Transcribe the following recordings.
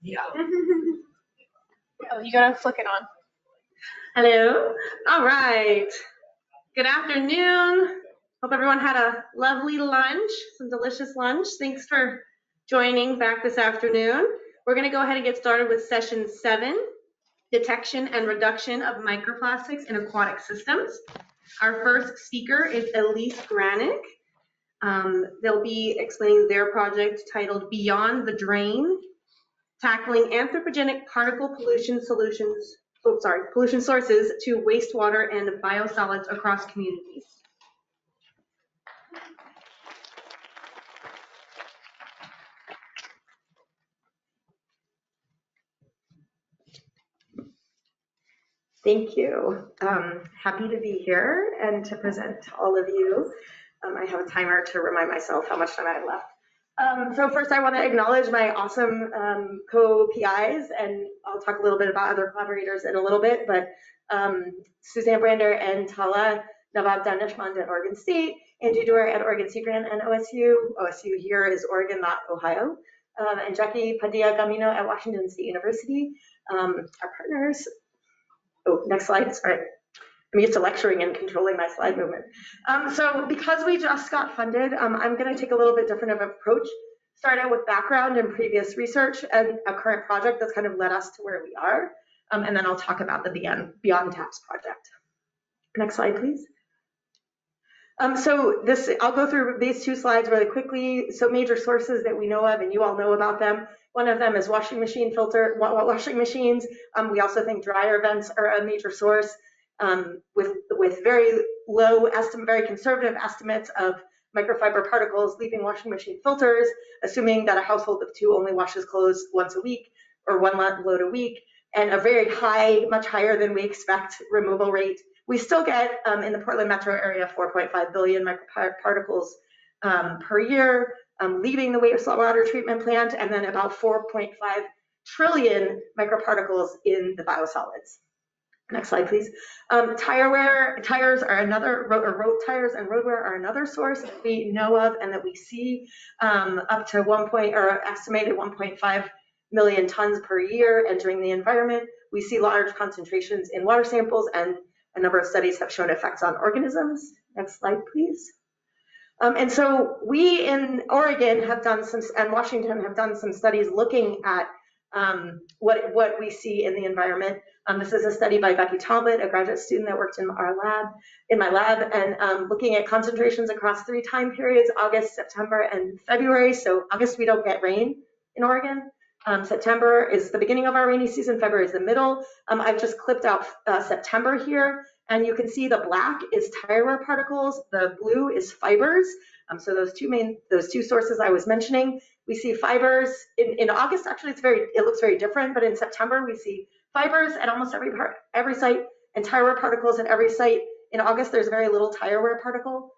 Yeah. Oh, you gotta flick it on. Hello. All right. Good afternoon. Hope everyone had a lovely lunch, some delicious lunch. Thanks for joining back this afternoon. We're going to go ahead and get started with session 7, detection and reduction of microplastics in aquatic systems. Our first speaker is Elise Granek. They'll be explaining their project titled Beyond the Drain, tackling anthropogenic particle pollution pollution sources to wastewater and biosolids across communities. Thank you. Happy to be here and to present to all of you. I have a timer to remind myself how much time I have left. So first I want to acknowledge my awesome co-PIs, and I'll talk a little bit about other collaborators in a little bit, but Suzanne Brander and Tala Navab Danishmand at Oregon State, Angie Doerr at Oregon Sea Grant and OSU. OSU here is Oregon, not Ohio. And Jackie Padilla Gamino at Washington State University, our partners. Oh, next slide, sorry. I'm used to lecturing and controlling my slide movement. So because we just got funded, I'm gonna take a little bit different of an approach. Start out with background and previous research and a current project that's kind of led us to where we are. And then I'll talk about the Beyond Taps project. Next slide, please. So I'll go through these 2 slides really quickly. So major sources that we know of, and you all know about them. One of them is washing machines. We also think dryer vents are a major source, with very low very conservative estimates of microfiber particles leaving washing machine filters, assuming that a household of 2 only washes clothes once a week or 1 load a week, and a very high, much higher than we expect removal rate. We still get in the Portland metro area 4.5 billion microparticles per year leaving the wastewater treatment plant, and then about 4.5 trillion microparticles in the biosolids. Next slide, please. Tires are another, road tires and road wear are another source that we know of and that we see up to estimated 1.5 million tons per year entering the environment. We see large concentrations in water samples, and a number of studies have shown effects on organisms. Next slide, please. And so we in Oregon have done some, and Washington have done some studies looking at what we see in the environment. This is a study by Becky Talbot, a graduate student that worked in my lab, and looking at concentrations across 3 time periods: August, September, and February. So August, we don't get rain in Oregon. September is the beginning of our rainy season. February is the middle. I've just clipped out September here, and you can see the black is tire wear particles, the blue is fibers. So those two sources I was mentioning. We see fibers in August. Actually, it looks very different, but in September we see fibers at almost every site, and tire wear particles at every site. In August, there's very little tire wear particle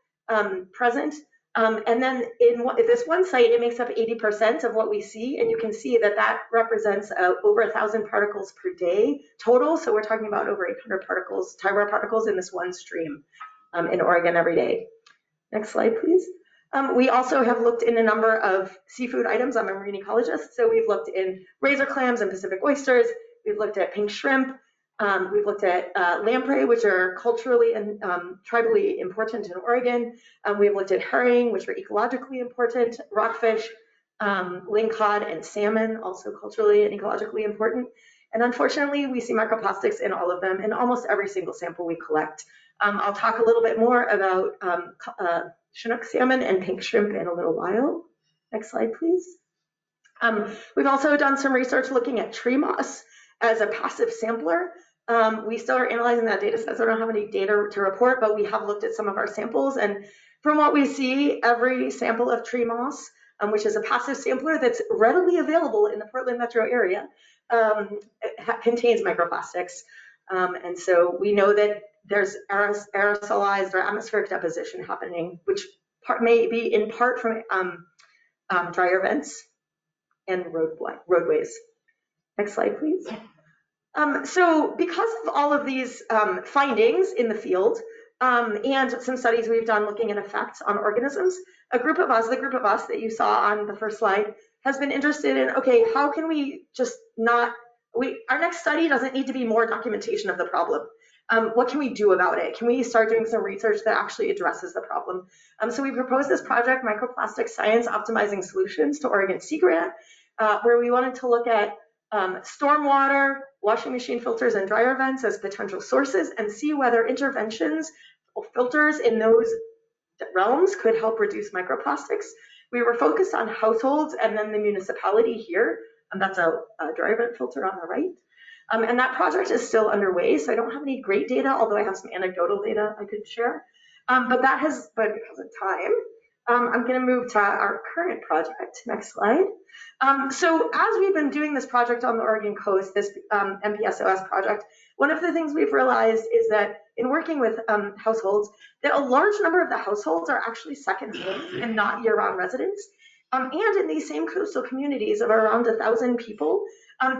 present. And then in this one site, it makes up 80% of what we see, and you can see that represents over 1,000 particles per day total. So we're talking about over 800 particles, tire wear particles, in this one stream in Oregon every day. Next slide, please. We also have looked in a number of seafood items. I'm a marine ecologist, so we've looked in razor clams and Pacific oysters. We've looked at pink shrimp. We've looked at lamprey, which are culturally and tribally important in Oregon. We've looked at herring, which are ecologically important, rockfish, lingcod, and salmon, also culturally and ecologically important. And unfortunately, we see microplastics in all of them, in almost every single sample we collect. I'll talk a little bit more about Chinook salmon and pink shrimp in a little while. Next slide, please. We've also done some research looking at tree moss as a passive sampler. We still are analyzing that data set, so I don't have any data to report, but we have looked at some of our samples, and from what we see, every sample of tree moss, which is a passive sampler that's readily available in the Portland metro area, contains microplastics. And so we know that there's aerosolized or atmospheric deposition happening, which may be in part from dryer vents and roadways. Next slide, please. So because of all of these findings in the field, and some studies we've done looking at effects on organisms. The group of us that you saw on the first slide, has been interested in, okay, how can we just not, our next study doesn't need to be more documentation of the problem. What can we do about it? Can we start doing some research that actually addresses the problem? So we proposed this project, Microplastics Science Optimizing Solutions, to Oregon Sea Grant, where we wanted to look at stormwater, washing machine filters, and dryer vents as potential sources and see whether interventions or filters in those realms could help reduce microplastics. We were focused on households and then the municipality here, and that's a dryer vent filter on the right. And that project is still underway, so I don't have any great data, although I have some anecdotal data I could share. But because of time, I'm going to move to our current project. Next slide. So as we've been doing this project on the Oregon coast, this MPSOS project, one of the things we've realized is that in working with households, that a large number of the households are actually second homes and not year-round residents. And in these same coastal communities of around 1,000 people,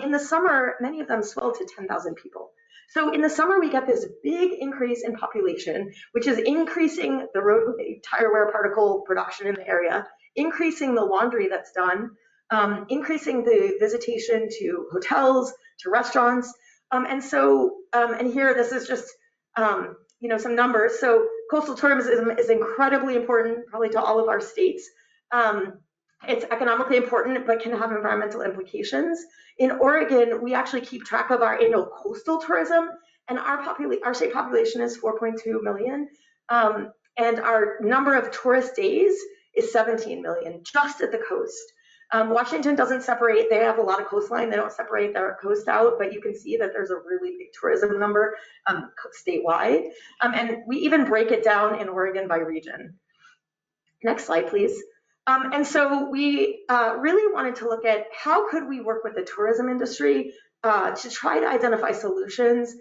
in the summer, many of them swell to 10,000 people. So in the summer, we get this big increase in population, which is increasing the road tire wear particle production in the area, increasing the laundry that's done, increasing the visitation to hotels, to restaurants. And here, this is just, some numbers. So coastal tourism is incredibly important, probably to all of our states. It's economically important, but can have environmental implications. In Oregon, we actually keep track of our annual coastal tourism, and our state population is 4.2 million, and our number of tourist days is 17 million, just at the coast. Washington doesn't separate, they have a lot of coastline, they don't separate their coast out, but you can see that there's a really big tourism number statewide. And we even break it down in Oregon by region. Next slide, please. And so we really wanted to look at how could we work with the tourism industry to try to identify solutions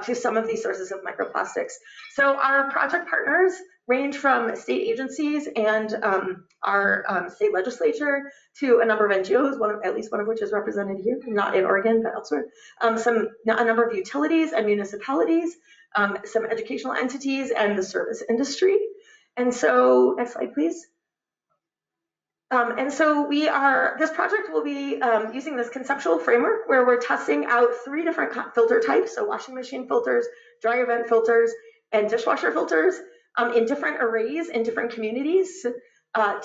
to some of these sources of microplastics. So our project partners range from state agencies and our state legislature to a number of NGOs, at least one of which is represented here, not in Oregon, but elsewhere, a number of utilities and municipalities, some educational entities, and the service industry. And so, next slide, please. And so this project will be using this conceptual framework where we're testing out 3 different filter types, so washing machine filters, dryer vent filters, and dishwasher filters in different arrays in different communities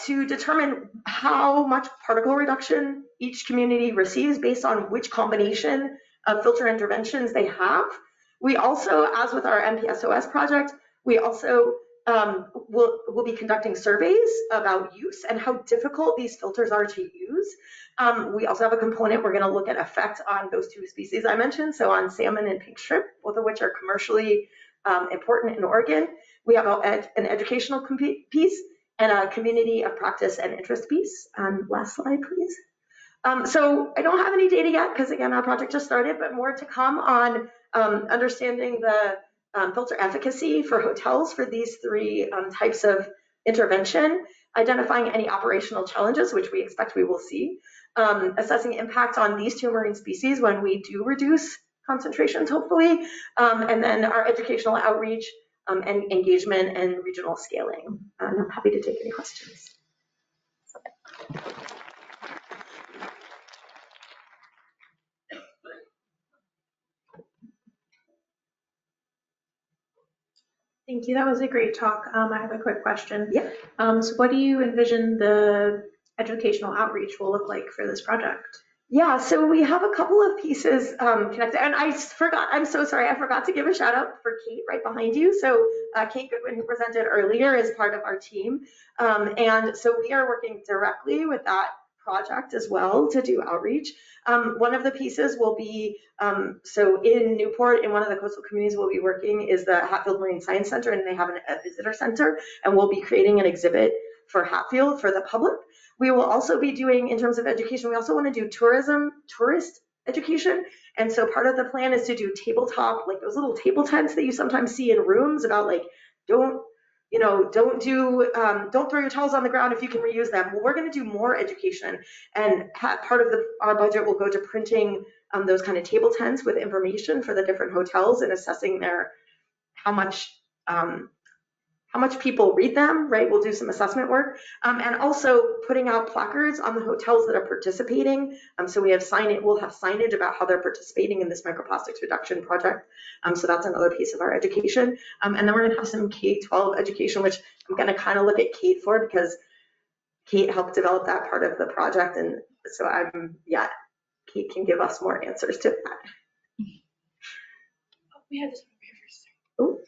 to determine how much particle reduction each community receives based on which combination of filter interventions they have. We also, as with our MPSOS project, we also we'll be conducting surveys about use and how difficult these filters are to use. We also have a component, we're going to look at effect on those 2 species I mentioned, so on salmon and pink shrimp, both of which are commercially important in Oregon. We have an educational piece and a community of practice and interest piece. Last slide, please. So I don't have any data yet because, again, our project just started, but more to come on understanding the filter efficacy for hotels for these 3 types of intervention, identifying any operational challenges, which we expect we will see, assessing impact on these 2 marine species when we do reduce concentrations, hopefully, and then our educational outreach and engagement and regional scaling. And I'm happy to take any questions. Thank you. That was a great talk. I have a quick question. Yeah. So what do you envision the educational outreach will look like for this project? Yeah, so we have a couple of pieces connected, and I'm so sorry, I forgot to give a shout out for Kate right behind you. So Kate Goodwin, who presented earlier, is part of our team. And so we are working directly with that project as well to do outreach. One of the pieces will be, so in Newport, in one of the coastal communities we'll be working is the Hatfield Marine Science Center, and they have a visitor center, and we'll be creating an exhibit for Hatfield for the public. We will also be doing, in terms of education, we also want to do tourist education. And so part of the plan is to do tabletop, like those little table tents that you sometimes see in rooms about like, don't throw your towels on the ground if you can reuse them. Well, we're going to do more education, and part of our budget will go to printing those kind of table tents with information for the different hotels and assessing how much how much people read them, right? We'll do some assessment work, and also putting out placards on the hotels that are participating. So we'll have signage about how they're participating in this microplastics reduction project. So that's another piece of our education. And then we're going to have some K-12 education, which I'm going to kind of look at Kate for, because Kate helped develop that part of the project. And so Kate can give us more answers to that. We had this one here first. Oh.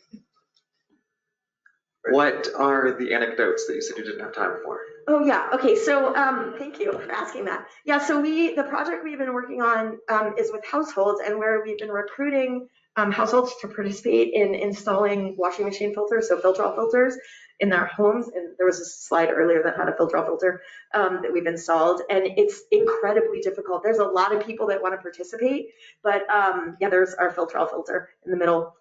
What are the anecdotes that you said you didn't have time for? Oh yeah, okay, so thank you for asking that. Yeah, so the project we've been working on is with households, and where we've been recruiting households to participate in installing washing machine filters, so filter filters in their homes. And there was a slide earlier that had a filter that we've installed, and it's incredibly difficult. There's a lot of people that want to participate, but yeah, there's our filter in the middle.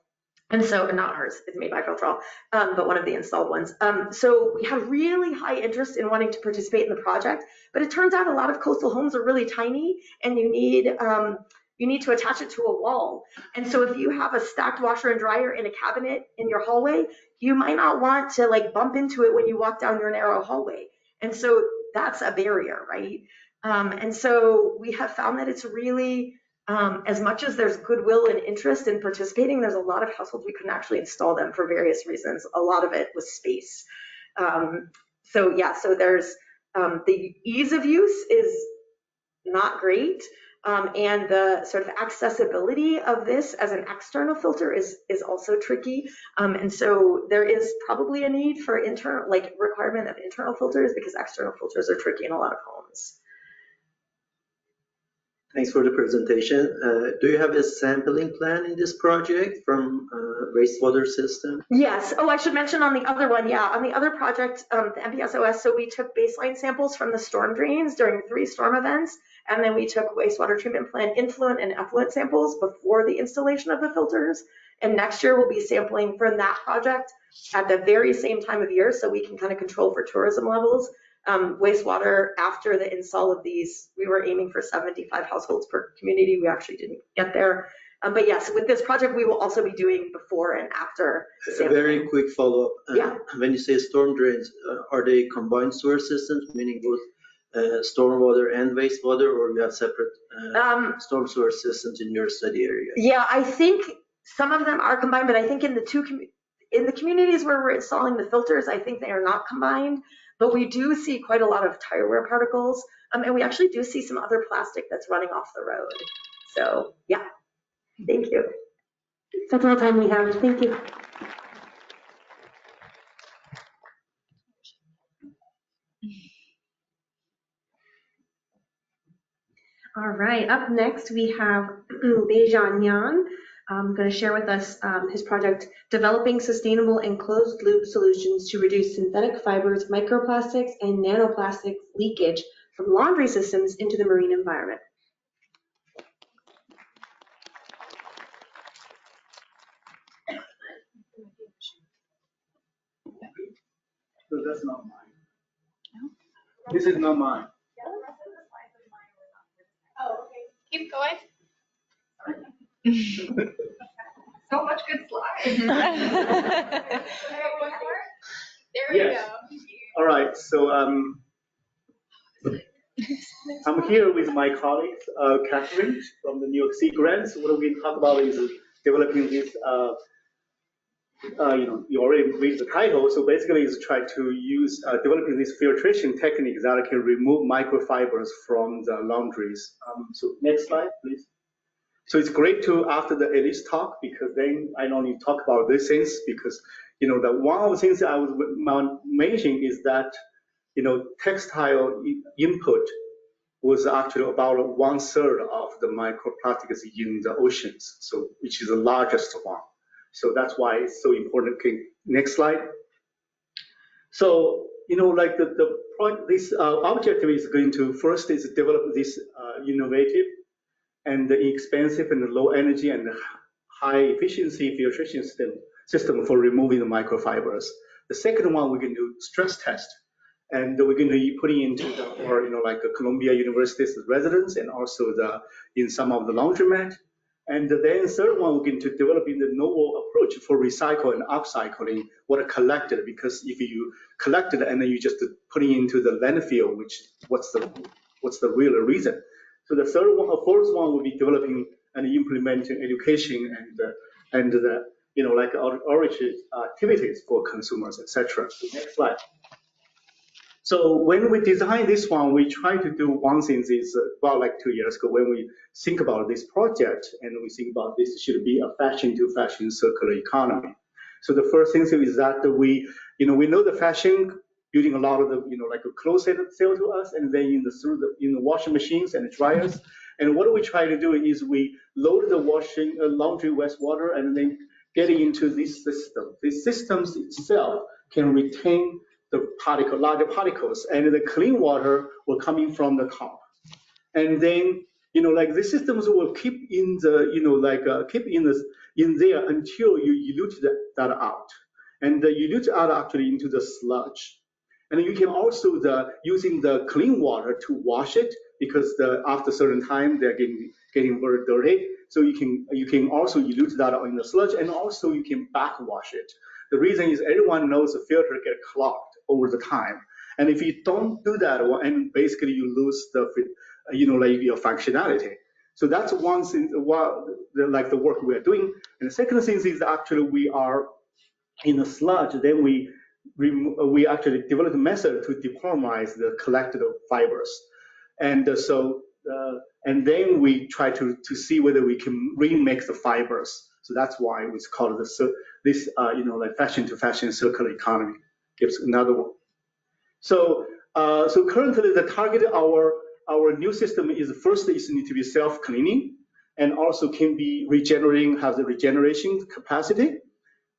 And so, not ours, it's made by Filtral, but one of the installed ones. So we have really high interest in wanting to participate in the project, but it turns out a lot of coastal homes are really tiny, and you need to attach it to a wall. And so if you have a stacked washer and dryer in a cabinet in your hallway, you might not want to like bump into it when you walk down your narrow hallway. And so that's a barrier, right? And so we have found that it's really, as much as there's goodwill and interest in participating, there's a lot of households we couldn't actually install them for various reasons. A lot of it was space. So there's the ease of use is not great. And the sort of accessibility of this as an external filter is also tricky. And so there is probably a need for requirement of internal filters, because external filters are tricky in a lot of homes. Thanks for the presentation. Do you have a sampling plan in this project from wastewater system? Yes. Oh, I should mention on the other one, on the other project, the MPSOS, so we took baseline samples from the storm drains during 3 storm events, and then we took wastewater treatment plant influent and effluent samples before the installation of the filters. And next year we'll be sampling from that project at the very same time of year, so we can kind of control for tourism levels. Wastewater, after the install of these, we were aiming for 75 households per community. We actually didn't get there. But yes, with this project, we will also be doing before and after. A very quick follow-up. Yeah. When you say storm drains, are they combined sewer systems, meaning both stormwater and wastewater, or you have separate storm sewer systems in your study area? Yeah, I think some of them are combined, but I think in the communities where we're installing the filters, I think they are not combined. But we do see quite a lot of tire wear particles, and we actually do see some other plastic that's running off the road. So yeah, thank you. That's all the time we have. Thank you. All right, up next we have Beizhan Yan. Going to share with us his project, Developing Sustainable and Closed Loop Solutions to Reduce Synthetic Fibers, Microplastics, and Nanoplastics Leakage from Laundry Systems into the Marine Environment. So that's not mine. No? This is not mine. Oh, okay. Keep going. So much good slides. There we Yes. go. All right, so I'm here with my colleagues, Catherine from the New York City grants. What we're going to talk about is developing this, you already read the title. So basically it's try to use, developing this filtration technique that can remove microfibers from the laundries. So next slide, please. So it's great to, after the Elise talk, because then I don't need to talk about these things, because, the one of the things I was mentioning is that, textile input was actually about 1/3 of the microplastics in the oceans, so which is the largest one. So that's why it's so important. Okay, next slide. So, like the point, this objective is going to first is develop this innovative and inexpensive and low energy and high efficiency filtration system for removing the microfibers. The second one, we're going to do stress test, and we're going to be putting into like Columbia University's residents, and also in some of the laundromat. And then third one, we're going to developing the novel approach for recycle and upcycling what are collected, because if you collect it and then you just put it into the landfill, which what's the real reason? So the fourth one will be developing and implementing education and the like outreach activities for consumers, etc. Next slide. So when we designed this one, we try to do one thing is about like 2 years ago when we think about this project and we think about this should be a fashion to fashion circular economy. So the first thing is that we know the fashion using a lot of the like a clothes sell to us, and then in the washing machines and the dryers. And what we try to do is we load the laundry wastewater and then get into this system. These systems itself can retain the larger particles, and the clean water will coming from the top. And then like the systems will keep in the keep in there until you dilute that out, and you dilute out actually into the sludge. And you can also using the clean water to wash it, because after a certain time they're getting very dirty. So you can also dilute that in the sludge, and also you can backwash it. The reason is everyone knows the filter get clogged over the time, and if you don't do that, and basically you lose the like your functionality. So that's one thing, like the work we are doing. And the second thing is actually we are in the sludge. Then we actually developed a method to depolymerize the collected fibers, and and then we try to see whether we can remake the fibers. So that's why it's called this like fashion to fashion circular economy. Gives another one. So currently the target our new system is first is need to be self-cleaning, and also can be regenerating, have the regeneration capacity.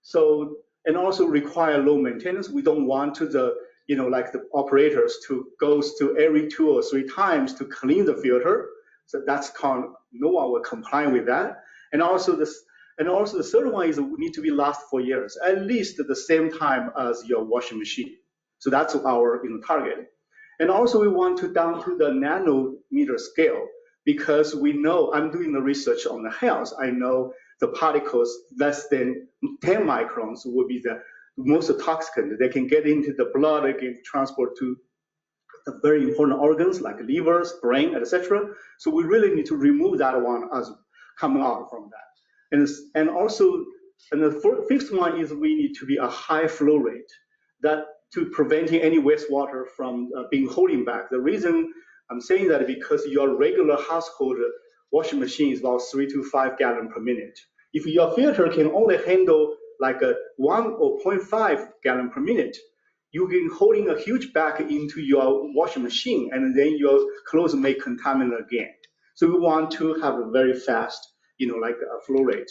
So and also require low maintenance. We don't want to like the operators to go to every 2 or 3 times to clean the filter. So that's called no one will comply with that. And also the third one is we need to be last for years, at least at the same time as your washing machine. So that's our target. And also we want to down to the nanometer scale, because we know, I'm doing the research on the health, I know the particles less than 10 microns will be the most toxic. They can get into the blood, they can transport to the very important organs like livers, brain, etc. So we really need to remove that one as coming out from that. And also, and the fifth one is we need to be a high flow rate, that to preventing any wastewater from being holding back. The reason I'm saying that is because your regular household washing machine is about 3 to 5 gallons per minute. If your filter can only handle like a 1 or 0.5 gallon per minute, you can holding a huge bag into your washing machine, and then your clothes may contaminate again. So we want to have a very fast, like a flow rate.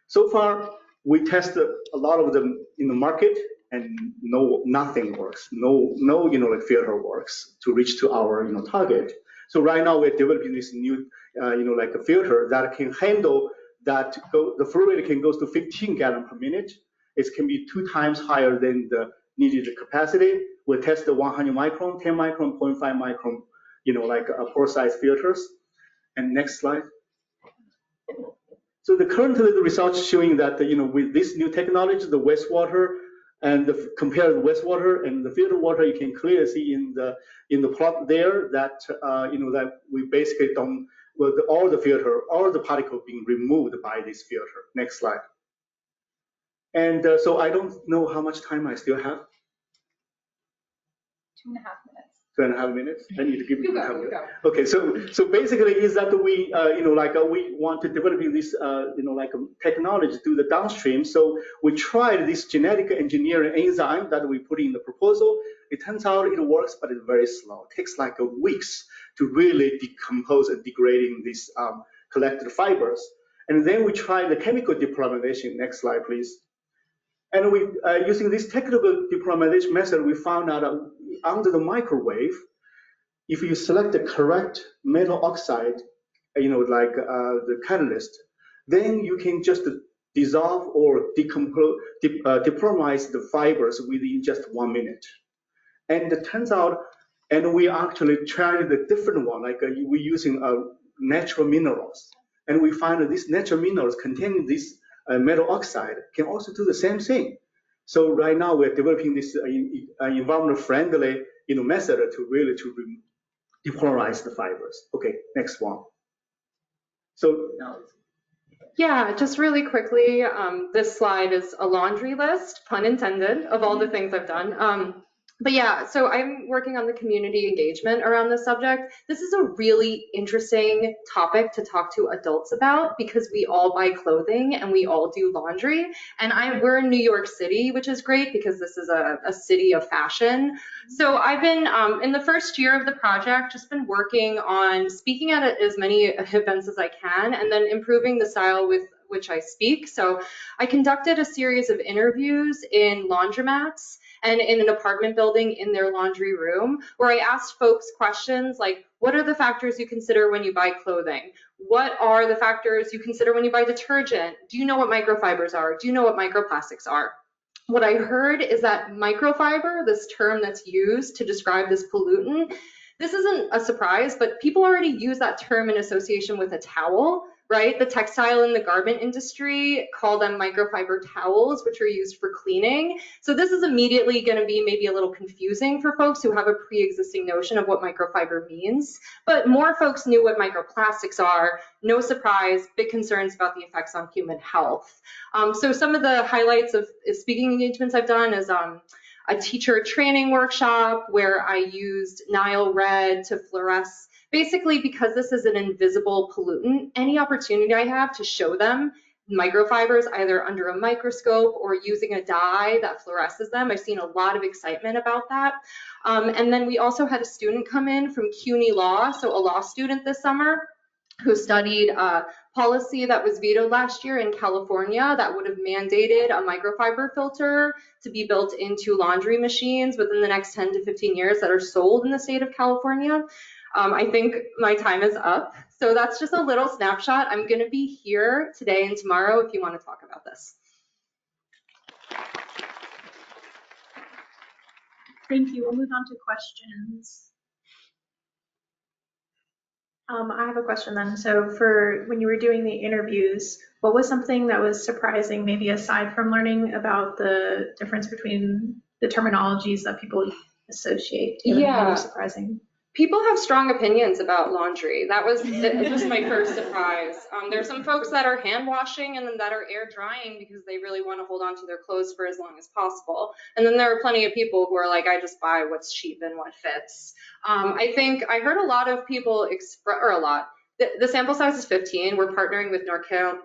So far, we tested a lot of them in the market, and nothing works. No, like filter works to reach to our, target. So right now we're developing this new, like a filter that can handle that. The flow rate can go to 15 gallons per minute. It can be 2 times higher than the needed capacity. We'll test the 100 micron, 10 micron, 0.5 micron, like pore size filters. And next slide. So currently the results showing that, with this new technology, the wastewater and compare the wastewater and the filter water, you can clearly see in the plot there that that we basically don't, well, all the particle being removed by this filter. Next slide. And so I don't know how much time I still have. 2.5 minutes. 2.5 minutes. I need to give you time. Go. Okay, so basically is that we we want to develop this technology to the downstream. So we tried this genetic engineering enzyme that we put in the proposal. It turns out it works, but it's very slow. It takes like weeks to really decompose and degrading these collected fibers. And then we tried the chemical depolymerization. Next slide, please. And we using this technical depolymerization method, we found out under the microwave, if you select the correct metal oxide, like the catalyst, then you can just dissolve or depolymerize the fibers within just 1 minute. And it turns out, and we actually tried the different one, like we're using natural minerals. And we find that these natural minerals containing this metal oxide can also do the same thing. So right now we're developing this environment-friendly method to really depolarize the fibers. Okay, next one. So now. Yeah, just really quickly, this slide is a laundry list, pun intended, of all the things I've done. But yeah, so I'm working on the community engagement around this subject. This is a really interesting topic to talk to adults about because we all buy clothing and we all do laundry. And we're in New York City, which is great because this is a city of fashion. So I've been, in the first year of the project, just been working on speaking at as many events as I can and then improving the style with which I speak. So I conducted a series of interviews in laundromats and in an apartment building in their laundry room, where I asked folks questions like, what are the factors you consider when you buy clothing? What are the factors you consider when you buy detergent? Do you know what microfibers are? Do you know what microplastics are? What I heard is that microfiber, this term that's used to describe this pollutant, this isn't a surprise, but people already use that term in association with a towel, right? The textile and the garment industry call them microfiber towels, which are used for cleaning. So this is immediately going to be maybe a little confusing for folks who have a pre-existing notion of what microfiber means. But more folks knew what microplastics are. No surprise, big concerns about the effects on human health. So some of the highlights of speaking engagements I've done is a teacher training workshop where I used Nile red to fluoresce. Basically, because this is an invisible pollutant, any opportunity I have to show them microfibers either under a microscope or using a dye that fluoresces them, I've seen a lot of excitement about that. And then we also had a student come in from CUNY Law, so a law student this summer, who studied policy that was vetoed last year in California that would have mandated a microfiber filter to be built into laundry machines within the next 10 to 15 years that are sold in the state of California. I think my time is up. So that's just a little snapshot. I'm going to be here today and tomorrow if you want to talk about this. Thank you. We'll move on to questions. I have a question then. So for when you were doing the interviews, what was something that was surprising, maybe aside from learning about the difference between the terminologies that people associate? What was surprising? People have strong opinions about laundry. That was just my first surprise. There's some folks that are hand washing and then that are air drying because they really want to hold on to their clothes for as long as possible. And then there are plenty of people who are like, I just buy what's cheap and what fits. I think I heard a lot of people the sample size is 15. We're partnering with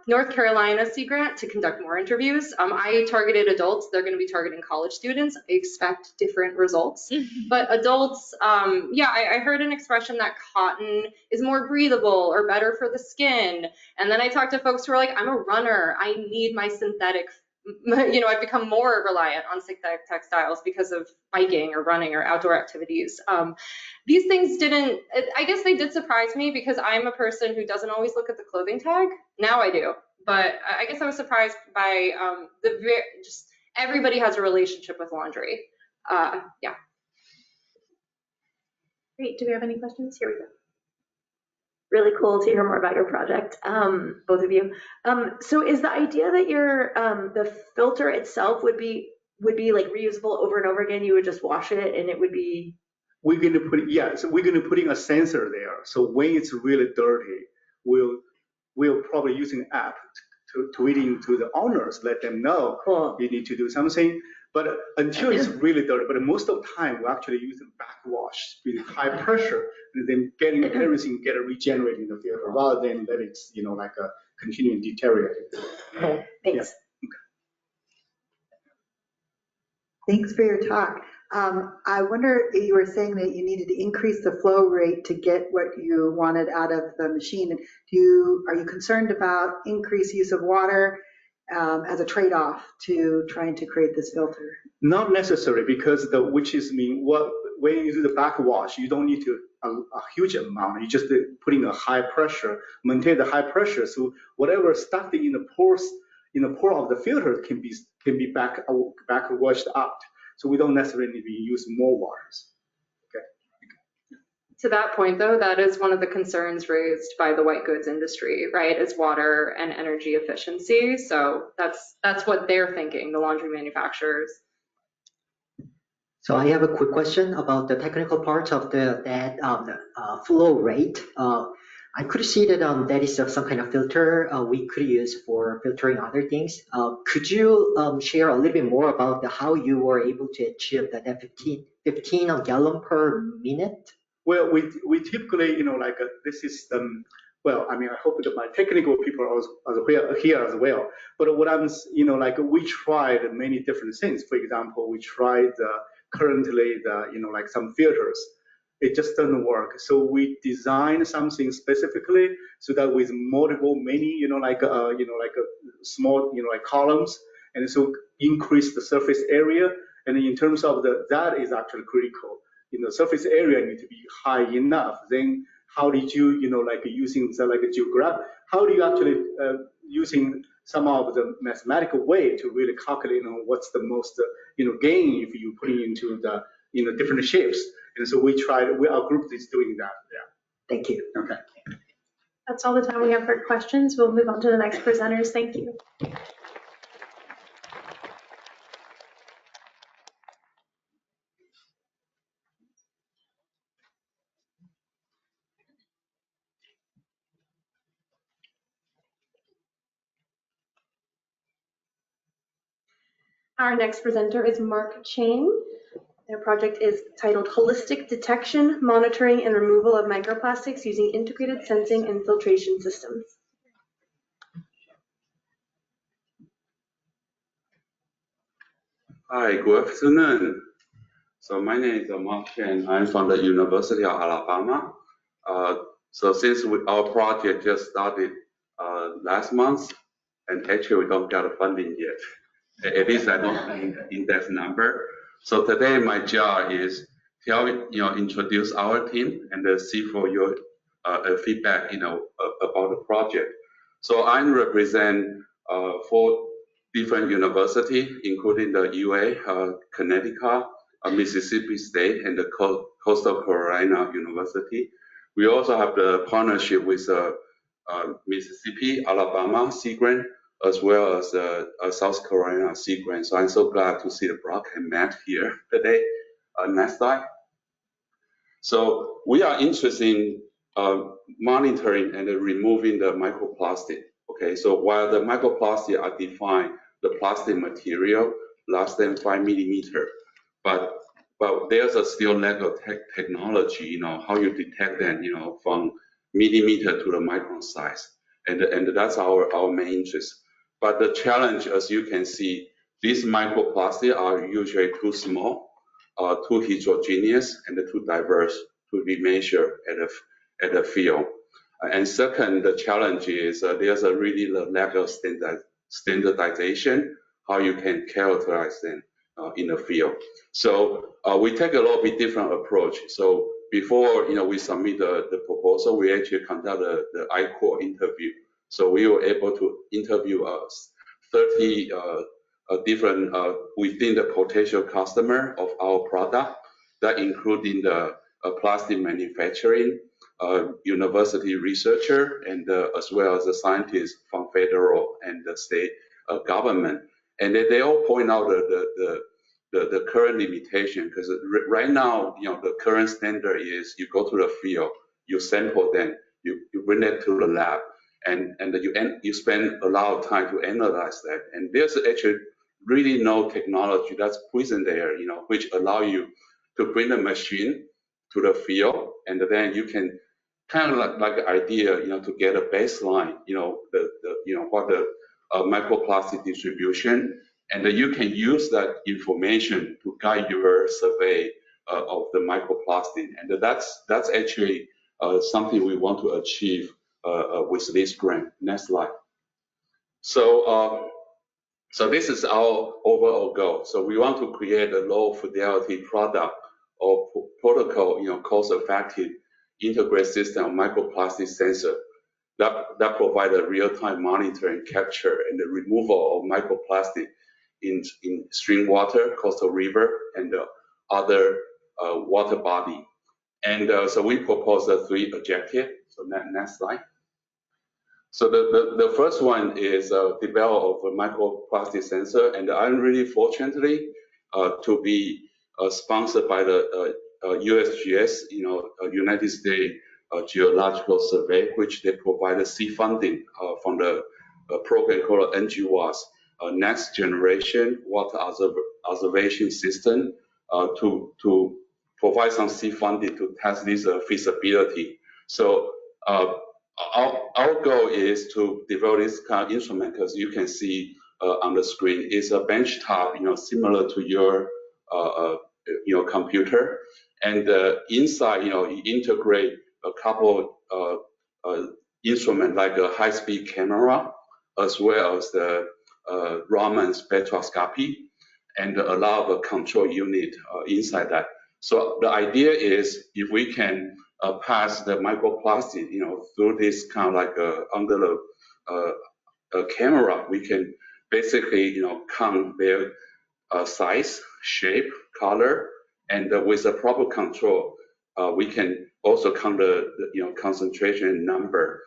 North Carolina Sea Grant to conduct more interviews. I targeted adults. They're going to be targeting college students. I expect different results. But adults, I heard an expression that cotton is more breathable or better for the skin. And then I talked to folks who are like, I'm a runner. I need my synthetic, I've become more reliant on synthetic textiles because of biking or running or outdoor activities. These things I guess they did surprise me because I'm a person who doesn't always look at the clothing tag. Now I do. But I guess I was surprised by just everybody has a relationship with laundry. Yeah. Great. Do we have any questions? Here we go. Really cool to hear more about your project, both of you. So is the idea that the filter itself would be like reusable over and over again? You would just wash it and it would be. We're going to put in a sensor there. So when it's really dirty, we'll probably use an app to tweeting to the owners, let them know you need to do something. But until it's really dirty, but most of the time we're actually using backwash with high pressure, and then getting everything regenerated in the filter rather than let it, continuing deteriorating. Okay, thanks. Yeah. Thanks for your talk. I wonder, you were saying that you needed to increase the flow rate to get what you wanted out of the machine. Are you concerned about increased use of water as a trade-off to trying to create this filter? Not necessary, because when you do the backwash, you don't need a huge amount. You just putting a high pressure, maintain the high pressure, so whatever stuck in the pore of the filter can be back washed out. So we don't necessarily need to use more waters. Okay. To that point, though, that is one of the concerns raised by the white goods industry, right? Is water and energy efficiency. So that's what they're thinking, the laundry manufacturers. So I have a quick question about the technical part of the flow rate. I could see that that is some kind of filter we could use for filtering other things. Could you share a little bit more about how you were able to achieve that 15 gallon per minute? Well, we typically, this is, well, I mean, I hope that my technical people are here as well. But what I'm, we tried many different things. For example, we tried currently some filters. It just doesn't work. So we designed something specifically so that with many, small, columns, and so increase the surface area. And in terms of that is actually critical. Surface area need to be high enough. Then how did you, using the geographic, how do you actually using some of the mathematical way to really calculate, what's the most, gain if you put it into the, different shapes. And so we tried, our group is doing that. Yeah. Thank you. Okay. That's all the time we have for questions. We'll move on to the next presenters. Thank you. Our next presenter is Mark Cheng. Their project is titled Holistic Detection, Monitoring, and Removal of Microplastics Using Integrated Sensing and Filtration Systems. Hi, good afternoon. So my name is Mark Cheng. I'm from the University of Alabama. So since our project just started last month, and actually we don't get funding yet. At least I don't think in that number. So today my job is to introduce our team and see for your feedback, about the project. So I represent 4 different universities, including the UA, Connecticut, Mississippi State, and the Coastal Carolina University. We also have the partnership with Mississippi, Alabama, Sea Grant, as well as South Carolina Sea Grant. So I'm so glad to see the Brock and Matt here today. Next slide. So we are interested in monitoring and removing the microplastic. Okay, so while the microplastic are defined, the plastic material less than 5 millimeter, but there's a still lack of technology, how you detect them, from millimeter to the micron size, and that's our main interest. But the challenge, as you can see, these microplastics are usually too small, too heterogeneous, and too diverse to be measured at the field. And second, the challenge is there's a really lack of standardization, how you can characterize them in the field. So we take a little bit different approach. So before we submit the proposal, we actually conduct the I-Core interview. So we were able to interview 30 different within the potential customer of our product, that including the plastic manufacturing, university researcher, and as well as the scientists from federal and the state government. And they all point out the current limitation, because right now, the current standard is you go to the field, you sample them, you bring it to the lab, and you spend a lot of time to analyze that. And there's actually really no technology that's present there, which allow you to bring the machine to the field, and then you can kind of like an idea, to get a baseline, what the microplastic distribution, and then you can use that information to guide your survey of the microplastic, and that's actually something we want to achieve with this grant. Next slide. So this is our overall goal. So we want to create a low fidelity product or protocol, cost-effective integrated system of microplastic sensor that provide a real-time monitoring, capture, and the removal of microplastic in stream water, coastal river, and other water body. And so we propose the 3 objectives. So next slide. So the first one is develop a microplastic sensor, and I'm really fortunately to be sponsored by the USGS, United States Geological Survey, which they provide seed funding from the program called NGWAS, Next Generation Water Observation System, to provide some seed funding to test this feasibility. So our goal is to develop this kind of instrument, because you can see on the screen is a benchtop, similar to your computer, and inside, you integrate a couple instrument like a high-speed camera, as well as the Raman spectroscopy, and a lot of control unit inside that. So the idea is, if we can pass the microplastic, through this kind of like under the camera, we can basically, count their size, shape, color, and with the proper control, we can also count the concentration number.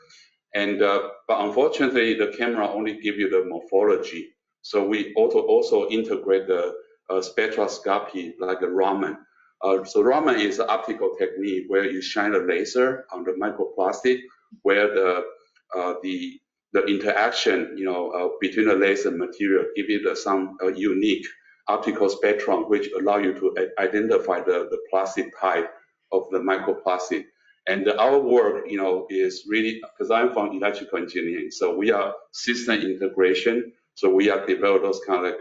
And but unfortunately, the camera only give you the morphology. So we also integrate the spectroscopy like a Raman. So Raman is an optical technique where you shine a laser on the microplastic, where the interaction between the laser material give you some unique optical spectrum, which allow you to identify the plastic type of the microplastic. And our work, is really, because I'm from electrical engineering, so we are system integration. So we are develop those kind of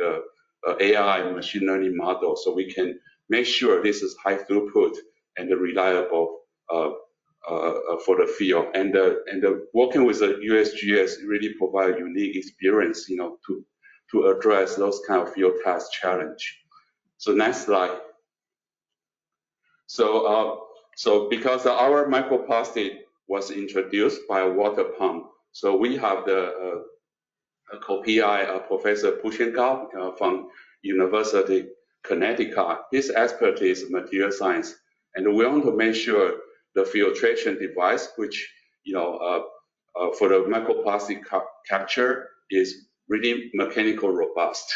like AI machine learning model, so we can make sure this is high throughput and reliable for the field. And working with the USGS really provide a unique experience, to address those kind of field test challenge. So next slide. So because our microplastic was introduced by a water pump, so we have the co-PI Professor Pushengao from University of Connecticut. His expertise is material science, and we want to make sure the filtration device, which for the microplastic capture, is really mechanical robust,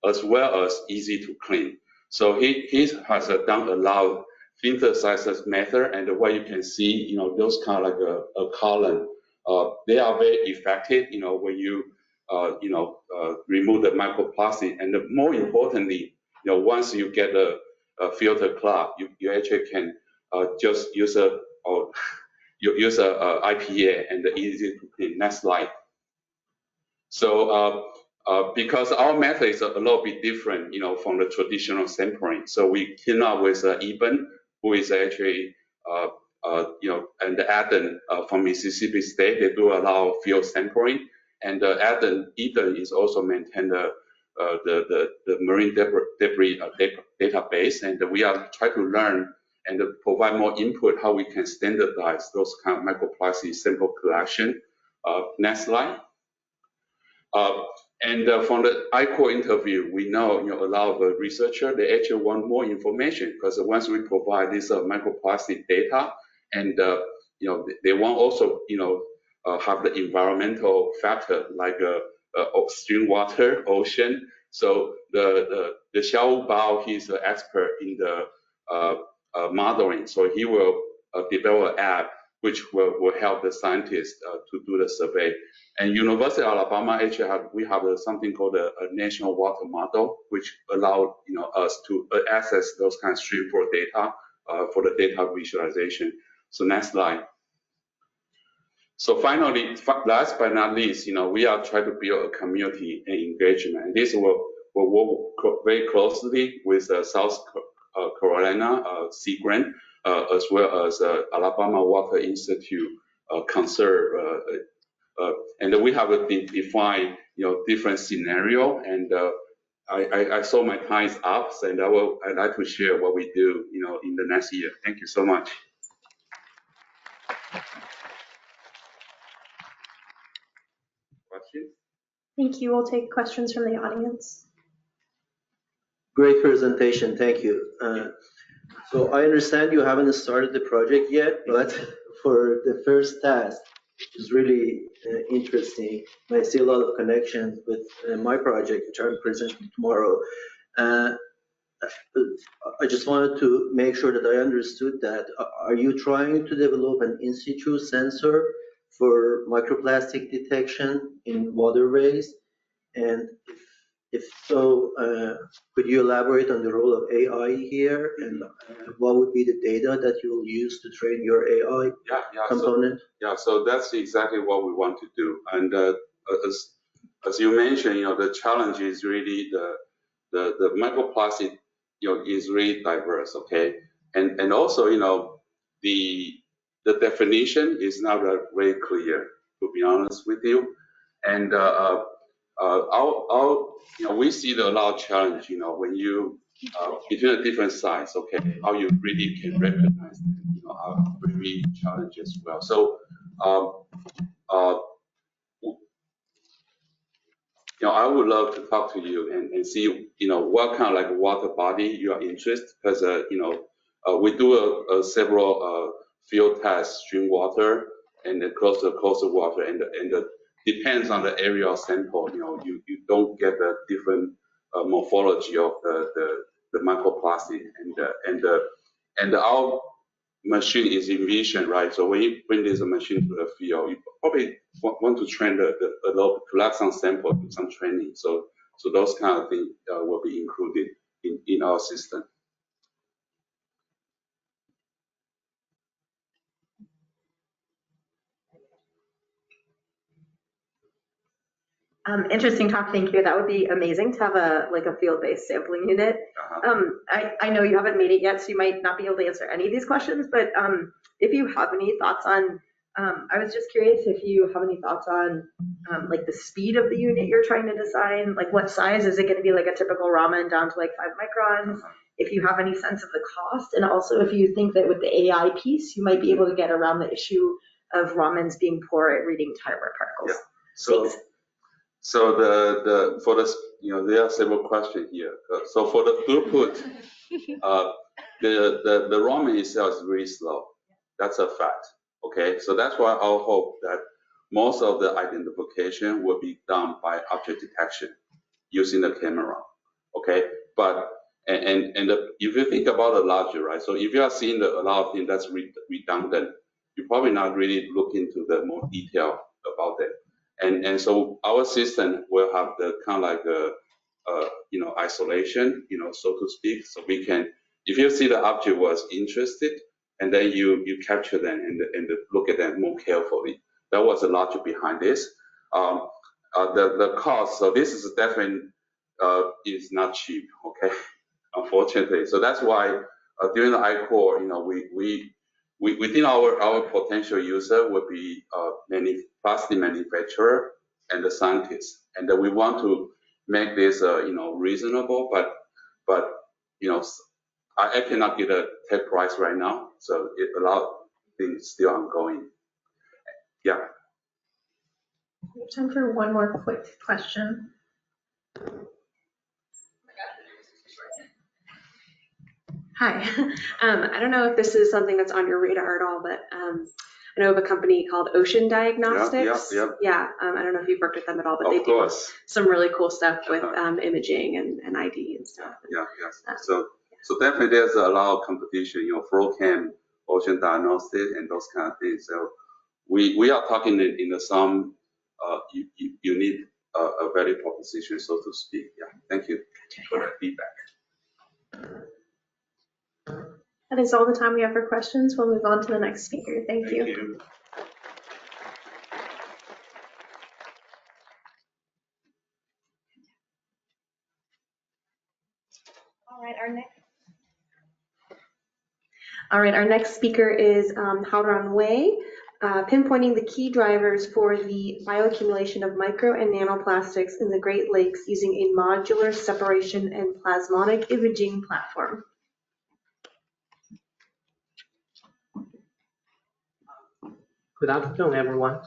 as well as easy to clean. So he has done a lot of synthesizers method, and what you can see, those kind of like a column, they are very effective, when you remove the microplastic, and more importantly, once you get a filter cloth, you actually can just use a IPA and easy to clean. Next slide. So because our method is a little bit different, from the traditional sampling, so we came up with Eben, who is actually and Adam from Mississippi State. They do a lot of field sampling, and Eden is also maintain the marine debris database, and we are trying to learn and provide more input how we can standardize those kind of microplastic sample collection. Next slide. And from the ICO interview, we know a lot of researchers, they actually want more information, because once we provide this microplastic data, and they want also have the environmental factor like stream water, ocean. So the Xiao Bao, he's an expert in the modeling, so he will develop an app which will help the scientists to do the survey. And University of Alabama actually we have something called a national water model, which allow us to access those kind of streamflow data for the data visualization. So next slide. So finally, last but not least, we are trying to build a community and engagement. And this will work very closely with South Carolina Sea Grant, as well as Alabama Water Institute Conserve. And we have defined, different scenario. And I saw my time is up, and I'd like to share what we do, in the next year. Thank you so much. Questions? Thank you. We'll take questions from the audience. Great presentation, thank you. So I understand you haven't started the project yet, but for the first task, which is really interesting, I see a lot of connections with my project, which I'm presenting tomorrow. Uh, I just wanted to make sure that I understood that. Are you trying to develop an in situ sensor for microplastic detection in waterways? And if so, could you elaborate on the role of AI here, and what would be the data that you will use to train your AI component? So that's exactly what we want to do. And as you mentioned, the challenge is really the microplastic, is really diverse, okay? And also, the definition is not very clear, to be honest with you. And we see a lot of challenge, when you between the different sites, okay, how you really can recognize them, are really challenge as well. So, I would love to talk to you and see, what kind of like water body you are interested, because we do several field tests, stream water and the coastal water, and depends on the area of sample. You don't get a different morphology of the microplastic, and our machine is in vision, right? So when you bring this machine to the field, you probably want to train collect some sample, do some training. So those kind of things will be included in our system. Interesting talk, thank you. That would be amazing to have a field-based sampling unit. I know you haven't made it yet, so you might not be able to answer any of these questions, but if you have any thoughts on, I was just curious if you have any thoughts on like the speed of the unit you're trying to design, like what size, is it going to be like a typical ramen down to like 5 microns? If you have any sense of the cost, and also if you think that with the AI piece, you might be able to get around the issue of ramens being poor at reading tire wear particles. Yeah. So there are several questions here. So for the throughput, the ramen itself is very slow. That's a fact. Okay, so that's why I hope that most of the identification will be done by object detection using the camera. Okay, but if you think about the logic, right? So if you are seeing a lot of things that's redundant, you probably not really look into the more detail about it. And so our system will have the kind of like isolation, so to speak. So we can, if you see the object was interested, and then you capture them and look at them more carefully. That was the logic behind this. The cost. So this is definitely is not cheap. Okay, unfortunately. So that's why during the I-Core, we think our potential user would be plastic manufacturer and the scientists, and that we want to make this reasonable, but I cannot get a tech price right now, so a lot of things still ongoing. Yeah. We have time for one more quick question. Hi. I don't know if this is something that's on your radar at all, but I know of a company called Ocean Diagnostics. Yeah. I don't know if you've worked with them at all, but they do some really cool stuff with imaging and ID and stuff. Yeah. So definitely there's a lot of competition, FlowCam, Ocean Diagnostics, and those kind of things. So we are talking in some unique value proposition, so to speak. Yeah. Thank you for that feedback. That is all the time we have for questions. We'll move on to the next speaker. Thank you. All right, our next speaker is Haoran Wei, pinpointing the key drivers for the bioaccumulation of micro and nanoplastics in the Great Lakes using a modular separation and plasmonic imaging platform. Good afternoon, everyone.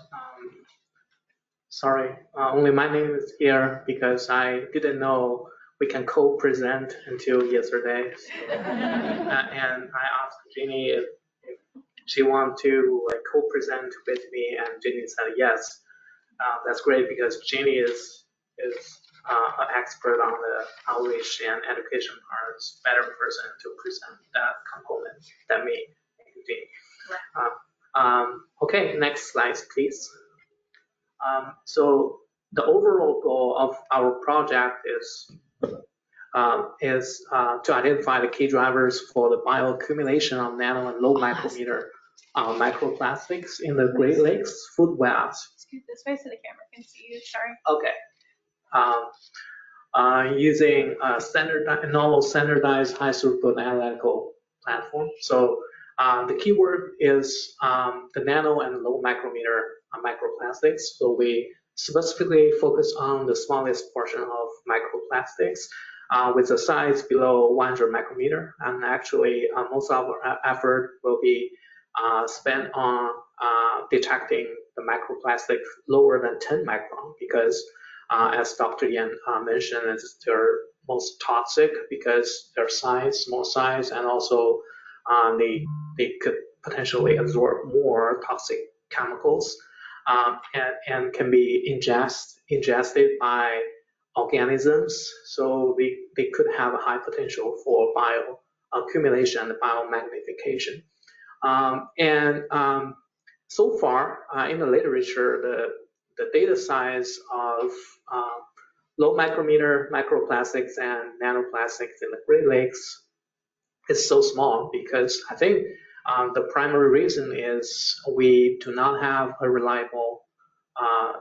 Sorry, only my name is here because I didn't know we can co-present until yesterday. So, and I asked Jeannie if she wanted to like co-present with me, and Jeannie said yes. That's great because Jeannie is an expert on the outreach and education part. Is better person to present that component than me and Jeannie. Okay, next slide, please. So the overall goal of our project is to identify the key drivers for the bioaccumulation of nano and low micrometer microplastics in the Great Lakes food webs. Scoot this way so the camera can see you, sorry. Okay. Using a novel standardized high throughput analytical platform. So the keyword is the nano and low micrometer microplastics. So we specifically focus on the smallest portion of microplastics with a size below 100 micrometer. And actually, most of our effort will be spent on detecting the microplastic lower than 10 micron because as Dr. Yan mentioned, they're most toxic because their size, small size, and also they could potentially absorb more toxic chemicals and can be ingested by organisms. So they could have a high potential for bioaccumulation and biomagnification. So far in the literature, the data size of low micrometer microplastics and nanoplastics in the Great Lakes is so small because I think the primary reason is we do not have a reliable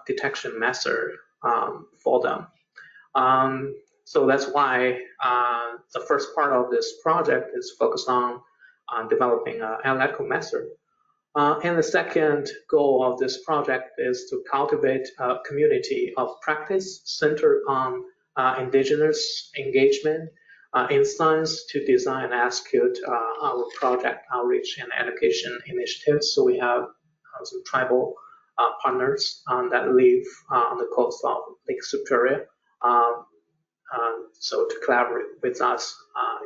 detection method for them. So that's why the first part of this project is focused on developing an analytical method. And the second goal of this project is to cultivate a community of practice centered on indigenous engagement in science to design and execute our project outreach and education initiatives. So we have some tribal partners that live on the coast of Lake Superior. So to collaborate with us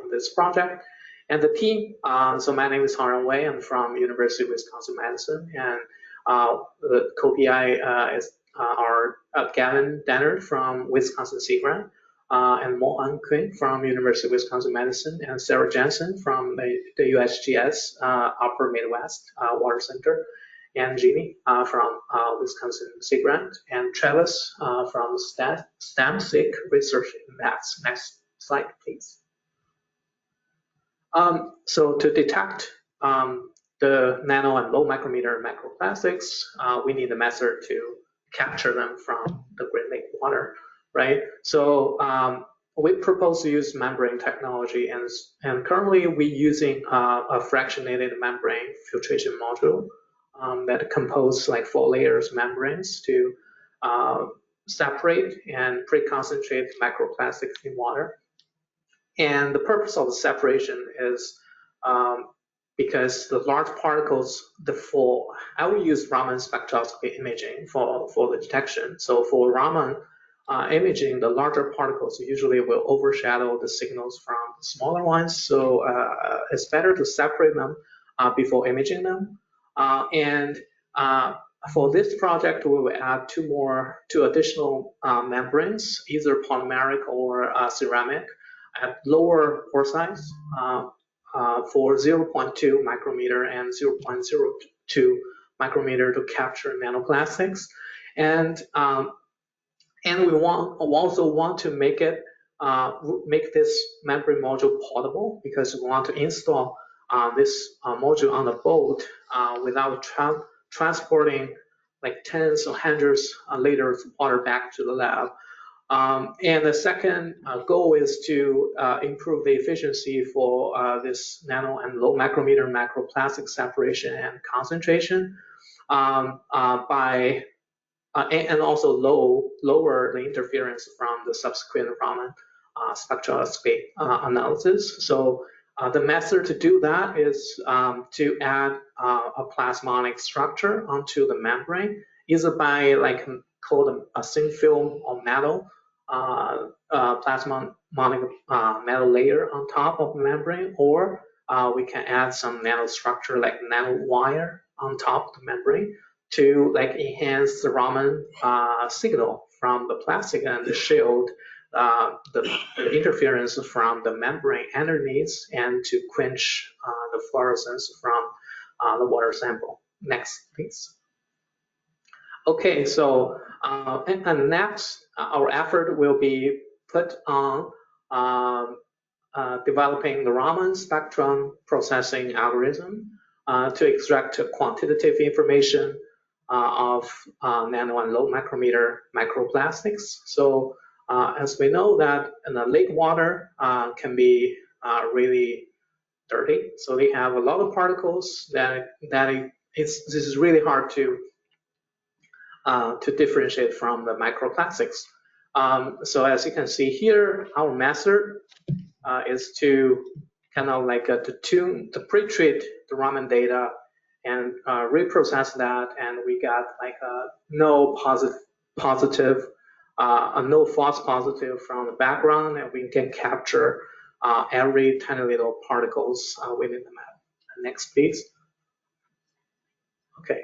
in this project. And the team, so my name is Haoran Wei, I'm from University of Wisconsin-Madison, and the co-PI is our Gavin Dennard from Wisconsin Sea Grant, and Mo An Quinn from University of Wisconsin-Madison, and Sarah Jensen from the USGS Upper Midwest Water Center, and Jeannie from Wisconsin Sea Grant, and Travis from STEM-SIC Research in Maths. Next slide, please. So to detect the nano and low micrometer microplastics, we need a method to capture them from the Great Lake water, right? So we propose to use membrane technology, and currently we're using a fractionated membrane filtration module that composes like 4 layers membranes to separate and pre-concentrate microplastics in water. And the purpose of the separation is because the large particles, I will use Raman spectroscopy imaging for the detection. So for Raman imaging, the larger particles usually will overshadow the signals from the smaller ones. So it's better to separate them before imaging them. For this project, we will add two additional membranes, either polymeric or ceramic, at lower pore size for 0.2 micrometer and 0.02 micrometer to capture nanoplastics. And we also want to make this membrane module portable because we want to install this module on the boat without transporting like tens or hundreds of liters of water back to the lab. And the second goal is to improve the efficiency for this nano and low micrometer microplastic separation and concentration and also lower the interference from the subsequent Raman spectroscopy analysis. So the method to do that is to add a plasmonic structure onto the membrane, either by called a thin film or metal metal layer on top of the membrane, or we can add some nanostructure like nanowire on top of the membrane to like enhance the Raman signal from the plastic and shield the interference from the membrane underneath and to quench the fluorescence from the water sample. Next, please. Okay, so and next, our effort will be put on developing the Raman spectrum processing algorithm to extract quantitative information of nano and low micrometer microplastics. So as we know that in the lake water can be really dirty, so they have a lot of particles this is really hard to differentiate from the microplastics. So as you can see here, our method is to kind of like to pre-treat the Raman data and reprocess that, and we got like no positive, no false positive from the background, and we can capture every tiny little particles within the map. Next, please. Okay,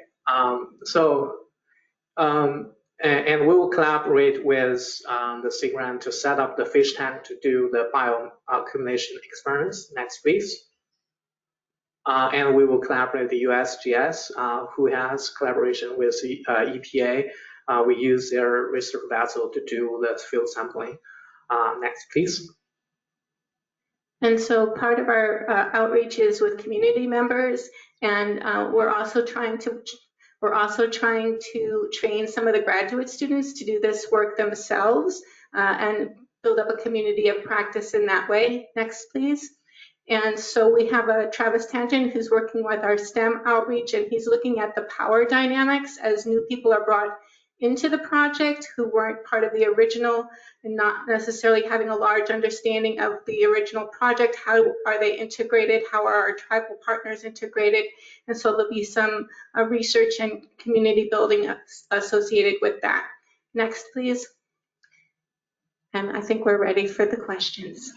and we will collaborate with the SIGRAN to set up the fish tank to do the bioaccumulation experiments. Next, please. And we will collaborate with the USGS, who has collaboration with the EPA. We use their research vessel to do the field sampling. Next, please. And so part of our outreach is with community members, and we're also trying to train some of the graduate students to do this work themselves and build up a community of practice in that way. Next, please. And so we have Travis Tangent who's working with our STEM outreach, and he's looking at the power dynamics as new people are brought into the project who weren't part of the original and not necessarily having a large understanding of the original project. How are they integrated? How are our tribal partners integrated? And so there'll be some research and community building associated with that. Next, please. And I think we're ready for the questions.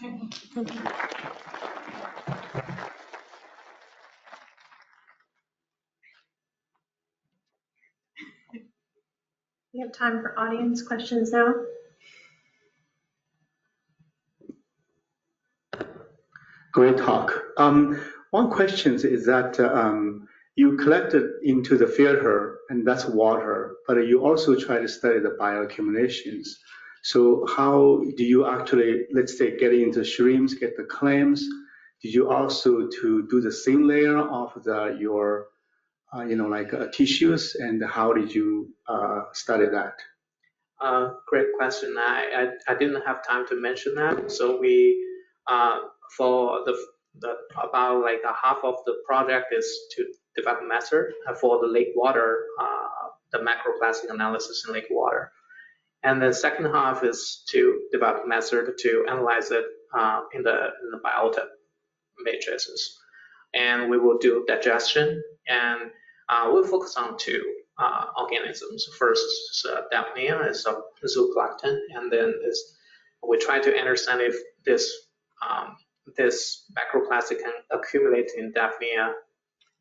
We have time for audience questions now. Great talk. One question is that you collected into the filter, and that's water, but you also try to study the bioaccumulations. So how do you actually, let's say, get into shrimps, get the clams? Did you also to do the thin layer of your tissues, and how did you study that? Great question. I didn't have time to mention that. So we, for the about like a half of the project is to develop method for the lake water, the macroplastic analysis in lake water. And the second half is to develop method to analyze it in the biota matrices. And we will do digestion, and we'll focus on two organisms. First is Daphnia, is a zooplankton, and then we try to understand if this macroplastic can accumulate in Daphnia,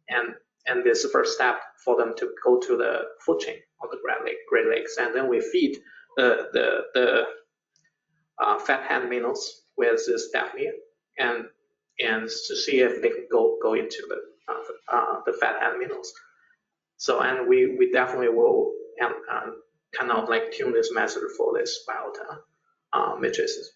and this is the first step for them to go to the food chain of the Great Lakes, and then we feed the fat hand minnows with this Daphnia, and to see if they can go into the fat hand minnows. So, and we definitely will kind of like tune this method for this biota matrices.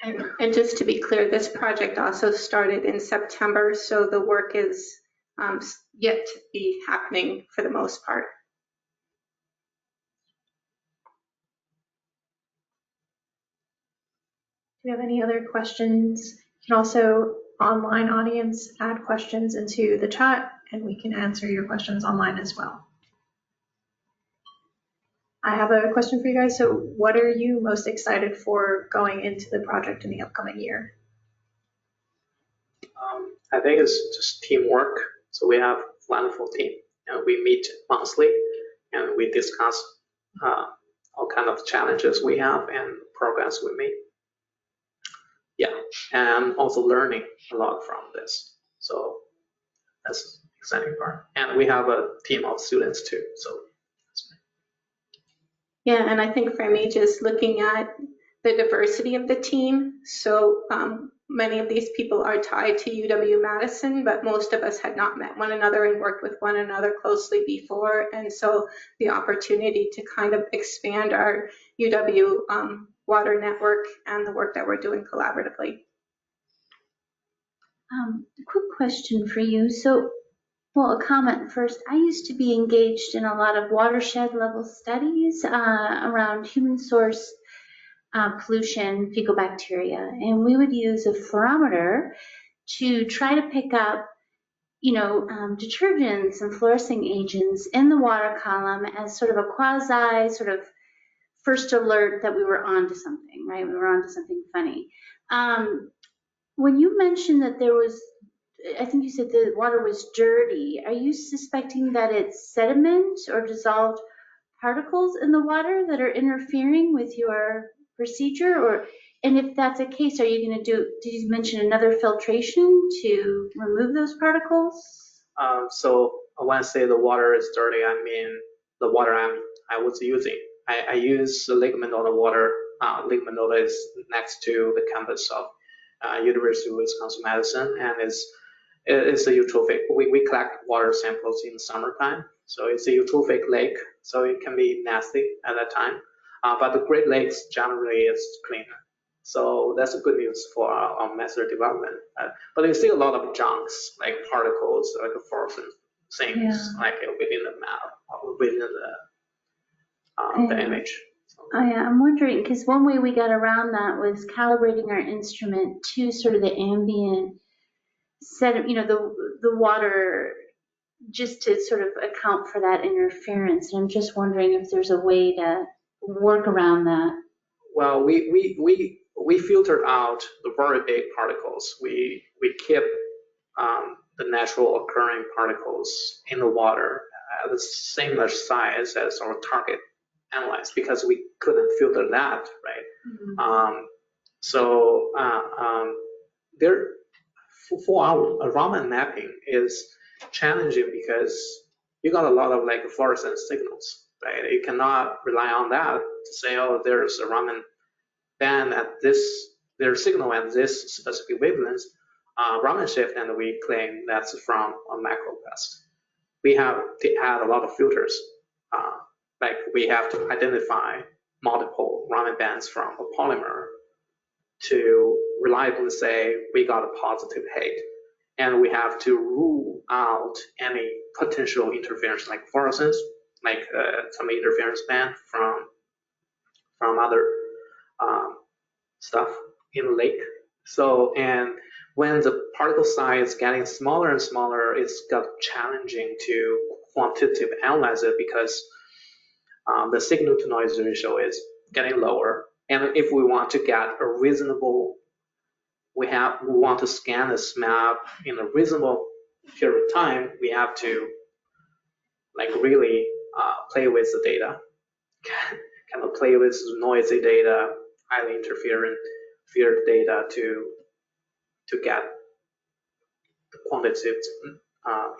And just to be clear, this project also started in September, so the work is yet to be happening for the most part. Do you have any other questions? You can also, online audience, add questions into the chat, and we can answer your questions online as well. I have a question for you guys. So what are you most excited for going into the project in the upcoming year? I think it's just teamwork. So we have a wonderful team, and we meet monthly, and we discuss all kind of challenges we have and progress we make. Yeah, and also learning a lot from this. So that's the exciting part. And we have a team of students too. So Yeah, and I think for me, just looking at the diversity of the team. So many of these people are tied to UW-Madison, but most of us had not met one another and worked with one another closely before. And so the opportunity to kind of expand our UW water network and the work that we're doing collaboratively. A quick question for you. So, well, a comment first. I used to be engaged in a lot of watershed level studies around human source pollution, fecal bacteria, and we would use a fluorometer to try to pick up, detergents and fluorescing agents in the water column as sort of a quasi sort of first alert that we were onto something, right? We were onto something funny. When you mentioned that there was, I think you said the water was dirty, are you suspecting that it's sediment or dissolved particles in the water that are interfering with your procedure? And if that's the case, are you going to did you mention another filtration to remove those particles? So when I say the water is dirty, I mean the water I was using. I use the Lake Mendota water. Lake Mendota is next to the campus of University of Wisconsin-Madison, and it's a eutrophic. We collect water samples in the summertime, so it's a eutrophic lake, so it can be nasty at that time. But the Great Lakes generally is cleaner, so that's a good news for our method development. But there's still a lot of junks, like particles, like frozen things, like within the map, within the image. I'm wondering, because one way we got around that was calibrating our instrument to sort of the ambient the water, just to sort of account for that interference. And I'm just wondering if there's a way to work around that. Well, we filtered out the very big particles. We keep the natural occurring particles in the water at the same size as our target analyzed, because we couldn't filter that, right? Mm-hmm. There, for our Raman mapping is challenging because you got a lot of like fluorescent signals, right? You cannot rely on that to say, oh, there's a Raman band at this, there's signal at this specific wavelength, Raman shift, and we claim that's from a macroplast. We have to add a lot of filters. Like we have to identify multiple Raman bands from a polymer to reliably say we got a positive hit. And we have to rule out any potential interference like fluorescence, like some interference band from other stuff in the lake. So, and when the particle size is getting smaller and smaller, it's got challenging to quantitative analyze it because the signal to noise ratio is getting lower. And if we want to get a reasonable, we want to scan this map in a reasonable period of time, we have to like really play with the data, kind of play with noisy data, highly interferent data to get the quantitative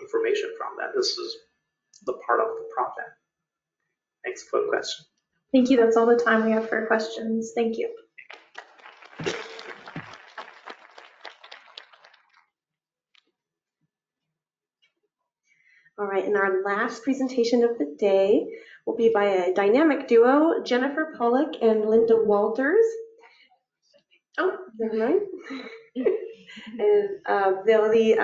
information from that. This is the part of the project. Thanks for the question. Thank you. That's all the time we have for questions. Thank you. All right, and our last presentation of the day will be by a dynamic duo, Jennifer Pollack and Linda Walters. Oh, never mind. And they'll be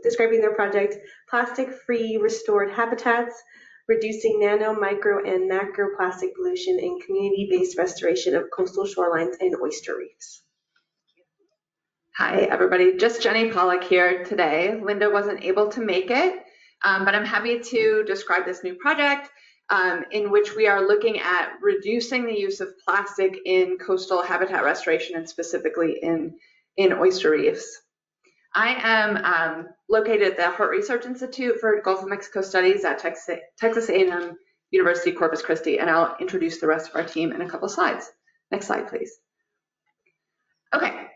describing their project, Plastic-Free Restored Habitats, Reducing Nano, Micro, and Macroplastic Pollution in Community-Based Restoration of Coastal Shorelines and Oyster Reefs. Hi, everybody. Just Jenny Pollack here today. Linda wasn't able to make it, but I'm happy to describe this new project in which we are looking at reducing the use of plastic in coastal habitat restoration and specifically in oyster reefs. I am located at the Hart Research Institute for Gulf of Mexico Studies at Texas A&M University Corpus Christi, and I'll introduce the rest of our team in a couple slides. Next slide, please. Okay,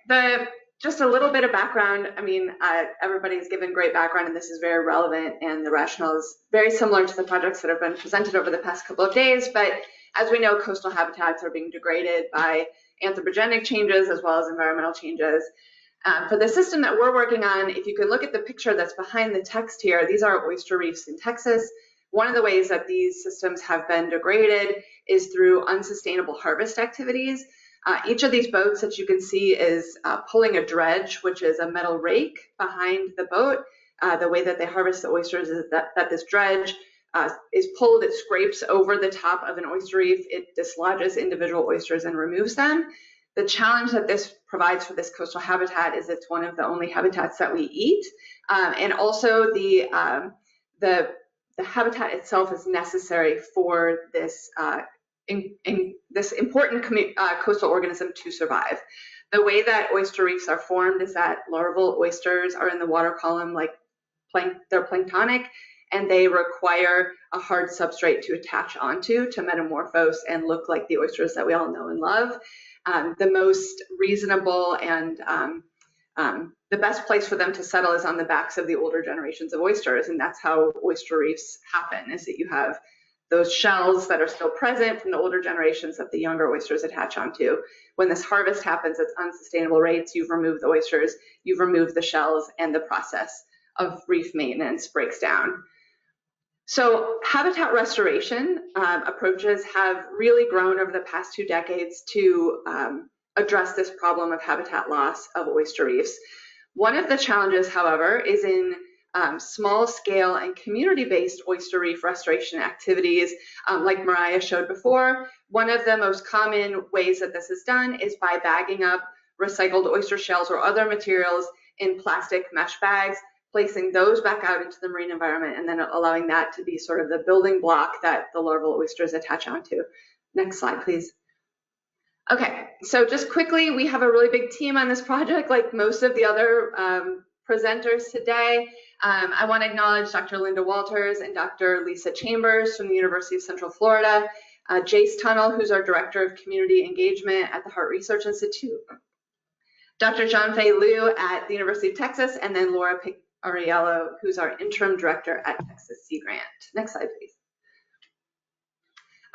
just a little bit of background. I mean, everybody's given great background, and this is very relevant, and the rationale is very similar to the projects that have been presented over the past couple of days. But as we know, coastal habitats are being degraded by anthropogenic changes as well as environmental changes. For the system that we're working on, if you can look at the picture that's behind the text here, these are oyster reefs in Texas. One of the ways that these systems have been degraded is through unsustainable harvest activities. Each of these boats that you can see is pulling a dredge, which is a metal rake behind the boat. The way that they harvest the oysters is that this dredge is pulled, it scrapes over the top of an oyster reef, it dislodges individual oysters and removes them. The challenge that this provides for this coastal habitat is it's one of the only habitats that we eat. And also the habitat itself is necessary for this this important coastal organism to survive. The way that oyster reefs are formed is that larval oysters are in the water column, like they're planktonic, and they require a hard substrate to attach onto to metamorphose and look like the oysters that we all know and love. The most reasonable and the best place for them to settle is on the backs of the older generations of oysters, and that's how oyster reefs happen, is that you have those shells that are still present from the older generations that the younger oysters attach onto. When this harvest happens at unsustainable rates, you've removed the oysters, you've removed the shells, and the process of reef maintenance breaks down. So habitat restoration approaches have really grown over the past 2 decades to address this problem of habitat loss of oyster reefs. One of the challenges, however, is in small scale and community-based oyster reef restoration activities, like Mariah showed before. One of the most common ways that this is done is by bagging up recycled oyster shells or other materials in plastic mesh bags, placing those back out into the marine environment, and then allowing that to be sort of the building block that the larval oysters attach onto. Next slide, please. Okay, so just quickly, we have a really big team on this project, like most of the other presenters today. I want to acknowledge Dr. Linda Walters and Dr. Lisa Chambers from the University of Central Florida, Jace Tunnell, who's our Director of Community Engagement at the Hart Research Institute, Dr. Jean-Fei Liu at the University of Texas, and then Laura Ariello, who's our Interim Director at Texas Sea Grant. Next slide, please.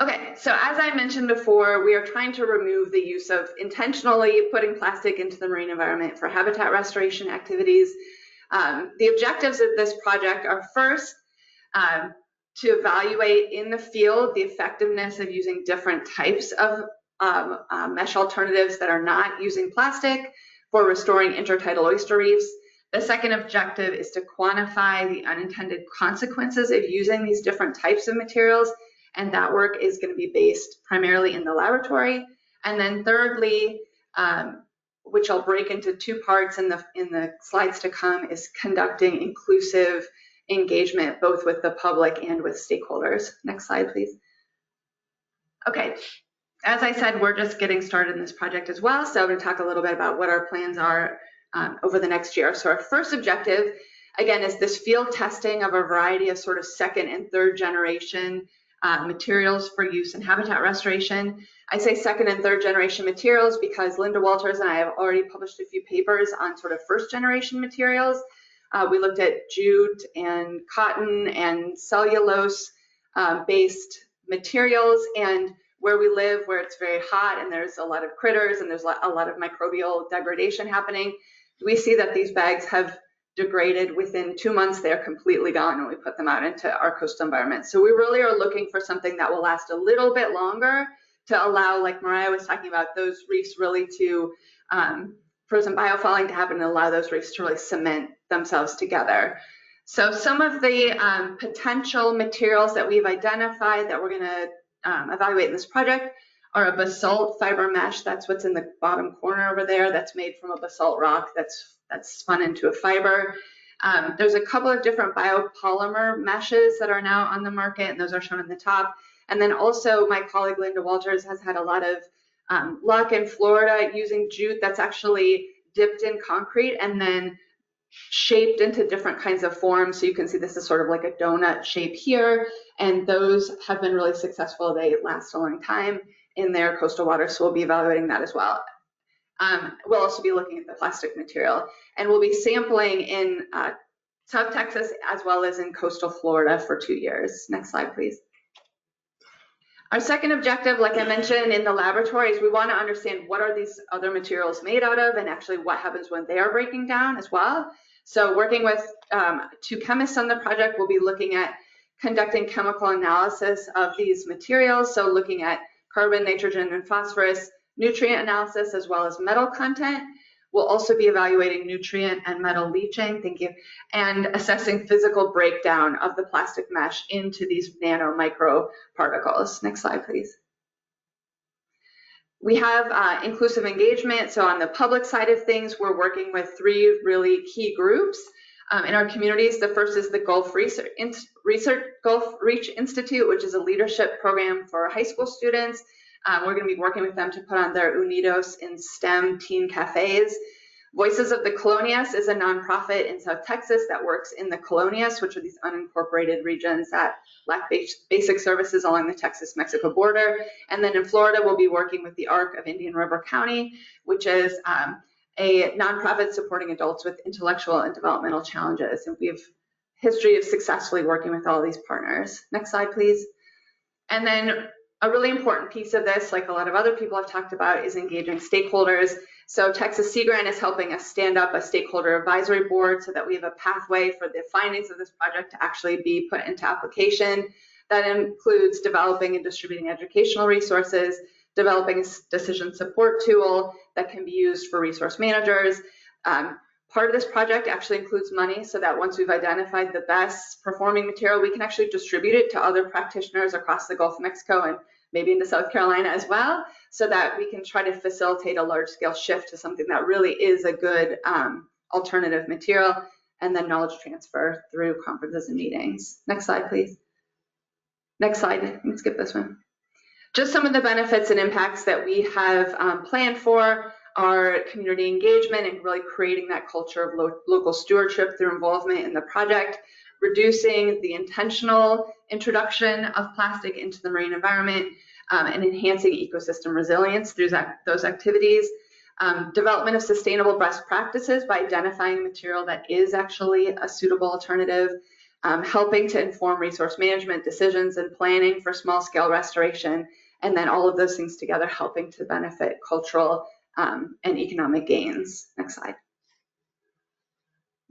Okay, so as I mentioned before, we are trying to remove the use of intentionally putting plastic into the marine environment for habitat restoration activities. The objectives of this project are first, to evaluate in the field the effectiveness of using different types of mesh alternatives that are not using plastic for restoring intertidal oyster reefs. The second objective is to quantify the unintended consequences of using these different types of materials, and that work is going to be based primarily in the laboratory. And then thirdly, which I'll break into 2 parts in the slides to come, is conducting inclusive engagement both with the public and with stakeholders. Next slide, please. Okay, as I said, we're just getting started in this project as well, so I'm going to talk a little bit about what our plans are over the next year. So our first objective, again, is this field testing of a variety of sort of 2nd and 3rd generation materials for use in habitat restoration. I say 2nd and 3rd generation materials because Linda Walters and I have already published a few papers on sort of 1st generation materials. We looked at jute and cotton and cellulose based materials, and where we live, where it's very hot and there's a lot of critters and there's a lot of microbial degradation happening, we see that these bags have degraded within 2 months. They're completely gone when we put them out into our coastal environment. So we really are looking for something that will last a little bit longer to allow, like Mariah was talking about, those reefs really to, for some biofouling to happen and allow those reefs to really cement themselves together. So some of the potential materials that we've identified that we're going to evaluate in this project are a basalt fiber mesh. That's what's in the bottom corner over there. That's made from a basalt rock that's spun into a fiber. There's a couple of different biopolymer meshes that are now on the market, and those are shown in the top. And then also my colleague Linda Walters has had a lot of luck in Florida using jute that's actually dipped in concrete and then shaped into different kinds of forms. So you can see this is sort of like a donut shape here, and those have been really successful. They last a long time in their coastal water, so we'll be evaluating that as well. We'll also be looking at the plastic material, and we'll be sampling in South Texas as well as in coastal Florida for 2 years. Next slide, please. Our second objective, like I mentioned in the laboratory, is we want to understand what are these other materials made out of and actually what happens when they are breaking down as well. So working with 2 chemists on the project, we'll be looking at conducting chemical analysis of these materials. So looking at carbon, nitrogen, and phosphorus, nutrient analysis, as well as metal content. We'll also be evaluating nutrient and metal leaching, thank you, and assessing physical breakdown of the plastic mesh into these nano micro particles. Next slide, please. We have inclusive engagement. So on the public side of things, we're working with 3 really key groups in our communities. The first is the Gulf Reach Institute, which is a leadership program for high school students. We're going to be working with them to put on their Unidos in STEM teen cafes. Voices of the Colonias is a nonprofit in South Texas that works in the Colonias, which are these unincorporated regions that lack basic services along the Texas-Mexico border. And then in Florida, we'll be working with the ARC of Indian River County, which is a nonprofit supporting adults with intellectual and developmental challenges. And we have history of successfully working with all these partners. Next slide, please. And then a really important piece of this, like a lot of other people have talked about, is engaging stakeholders. So Texas Sea Grant is helping us stand up a stakeholder advisory board so that we have a pathway for the findings of this project to actually be put into application. That includes developing and distributing educational resources, developing a decision support tool that can be used for resource managers. Part of this project actually includes money so that once we've identified the best performing material, we can actually distribute it to other practitioners across the Gulf of Mexico and maybe into South Carolina as well, so that we can try to facilitate a large scale shift to something that really is a good alternative material, and then knowledge transfer through conferences and meetings. Next slide, please. Next slide, you can skip this one. Just some of the benefits and impacts that we have planned for are community engagement and really creating that culture of local stewardship through involvement in the project, reducing the intentional introduction of plastic into the marine environment, and enhancing ecosystem resilience through those activities, development of sustainable best practices by identifying material that is actually a suitable alternative, helping to inform resource management decisions and planning for small scale restoration, and then all of those things together helping to benefit cultural and economic gains. Next slide.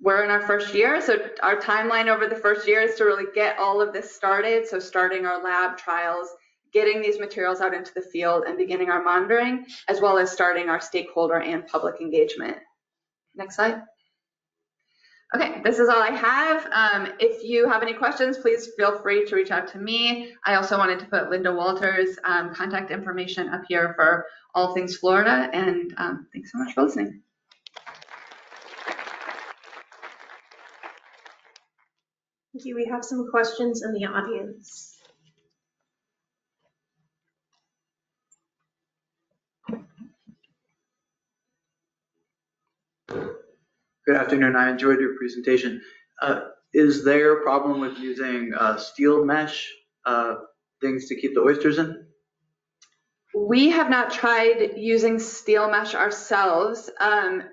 We're in our first year, so our timeline over the first year is to really get all of this started. So starting our lab trials, getting these materials out into the field and beginning our monitoring, as well as starting our stakeholder and public engagement. Next slide. Okay, this is all I have. If you have any questions, please feel free to reach out to me. I also wanted to put Linda Walters' contact information up here for all things Florida, and thanks so much for listening. Thank you. We have some questions in the audience. Good afternoon. I enjoyed your presentation. Is there a problem with using steel mesh things to keep the oysters in? We have not tried using steel mesh ourselves, and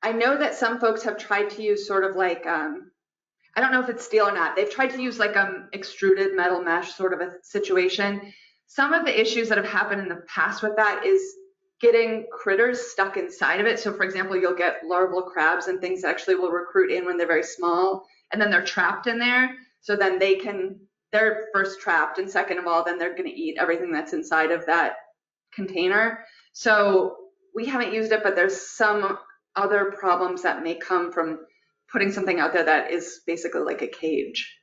I know that some folks have tried to use sort of like, I don't know if it's steel or not. They've tried to use like extruded metal mesh sort of a situation. Some of the issues that have happened in the past with that is getting critters stuck inside of it. So for example, you'll get larval crabs and things that actually will recruit in when they're very small, and then they're trapped in there. So then they're first trapped, and second of all, then they're gonna eat everything that's inside of that container. So we haven't used it, but there's some other problems that may come from putting something out there that is basically like a cage.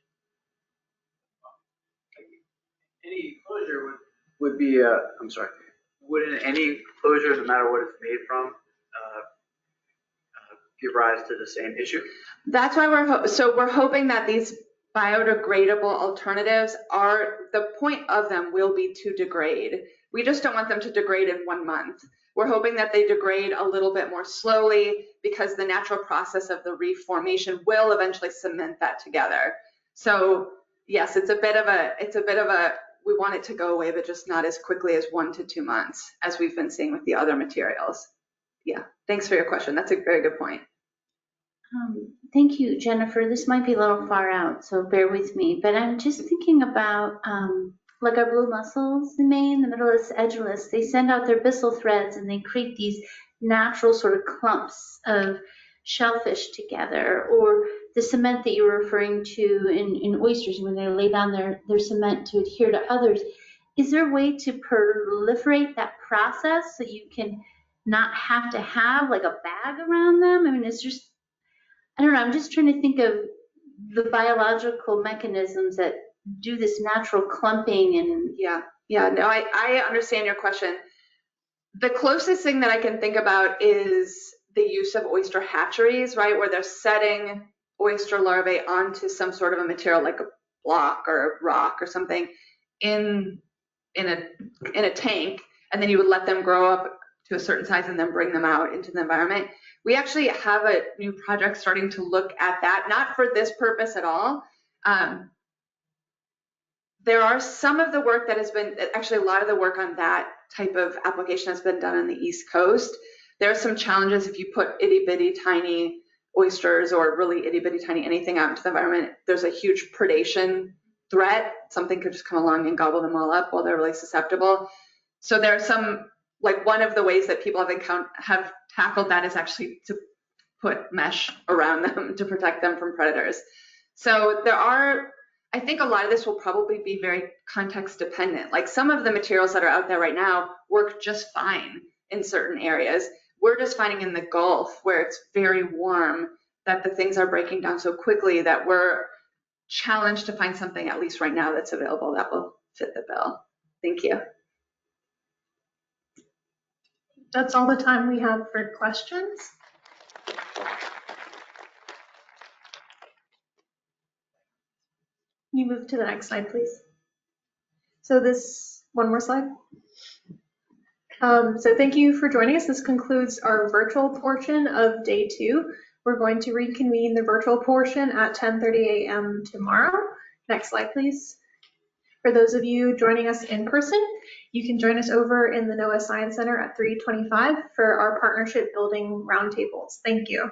Any closure would be, I'm sorry, wouldn't any closure, no matter what it's made from, give rise to the same issue? That's why we're hoping that these biodegradable alternatives the point of them will be to degrade. We just don't want them to degrade in 1 month. We're hoping that they degrade a little bit more slowly, because the natural process of the reef formation will eventually cement that together. So yes, it's a bit of a, we want it to go away, but just not as quickly as 1 to 2 months, as we've been seeing with the other materials. Yeah, thanks for your question. That's a very good point. Thank you, Jennifer. This might be a little far out, so bear with me, but I'm just thinking about like our blue mussels in Maine, the middle of this edgeless, they send out their byssal threads and they create these natural sort of clumps of shellfish together, or the cement that you were referring to in oysters when they lay down their cement to adhere to others. Is there a way to proliferate that process so you can not have to have like a bag around them? I mean, it's just, I don't know, I'm just trying to think of the biological mechanisms that do this natural clumping and. Yeah, no, I understand your question. The closest thing that I can think about is the use of oyster hatcheries, right, where they're setting oyster larvae onto some sort of a material like a block or a rock or something in a tank, and then you would let them grow up to a certain size and then bring them out into the environment. We actually have a new project starting to look at that, not for this purpose at all. There are some of the work that has been, actually a lot of the work on that type of application has been done on the East Coast. There are some challenges if you put itty bitty tiny oysters or really itty bitty tiny anything out into the environment. There's a huge predation threat. Something could just come along and gobble them all up while they're really susceptible. So there are some, like one of the ways that people have tackled that is actually to put mesh around them to protect them from predators. So there are, I think a lot of this will probably be very context dependent. Like some of the materials that are out there right now work just fine in certain areas. We're just finding in the Gulf where it's very warm that the things are breaking down so quickly that we're challenged to find something, at least right now, that's available that will fit the bill. Thank you. That's all the time we have for questions. Can you move to the next slide, please? So this, one more slide. So thank you for joining us. This concludes our virtual portion of day 2. We're going to reconvene the virtual portion at 10:30 a.m. tomorrow. Next slide, please. For those of you joining us in person, you can join us over in the NOAA Science Center at 3:25 for our partnership building roundtables. Thank you.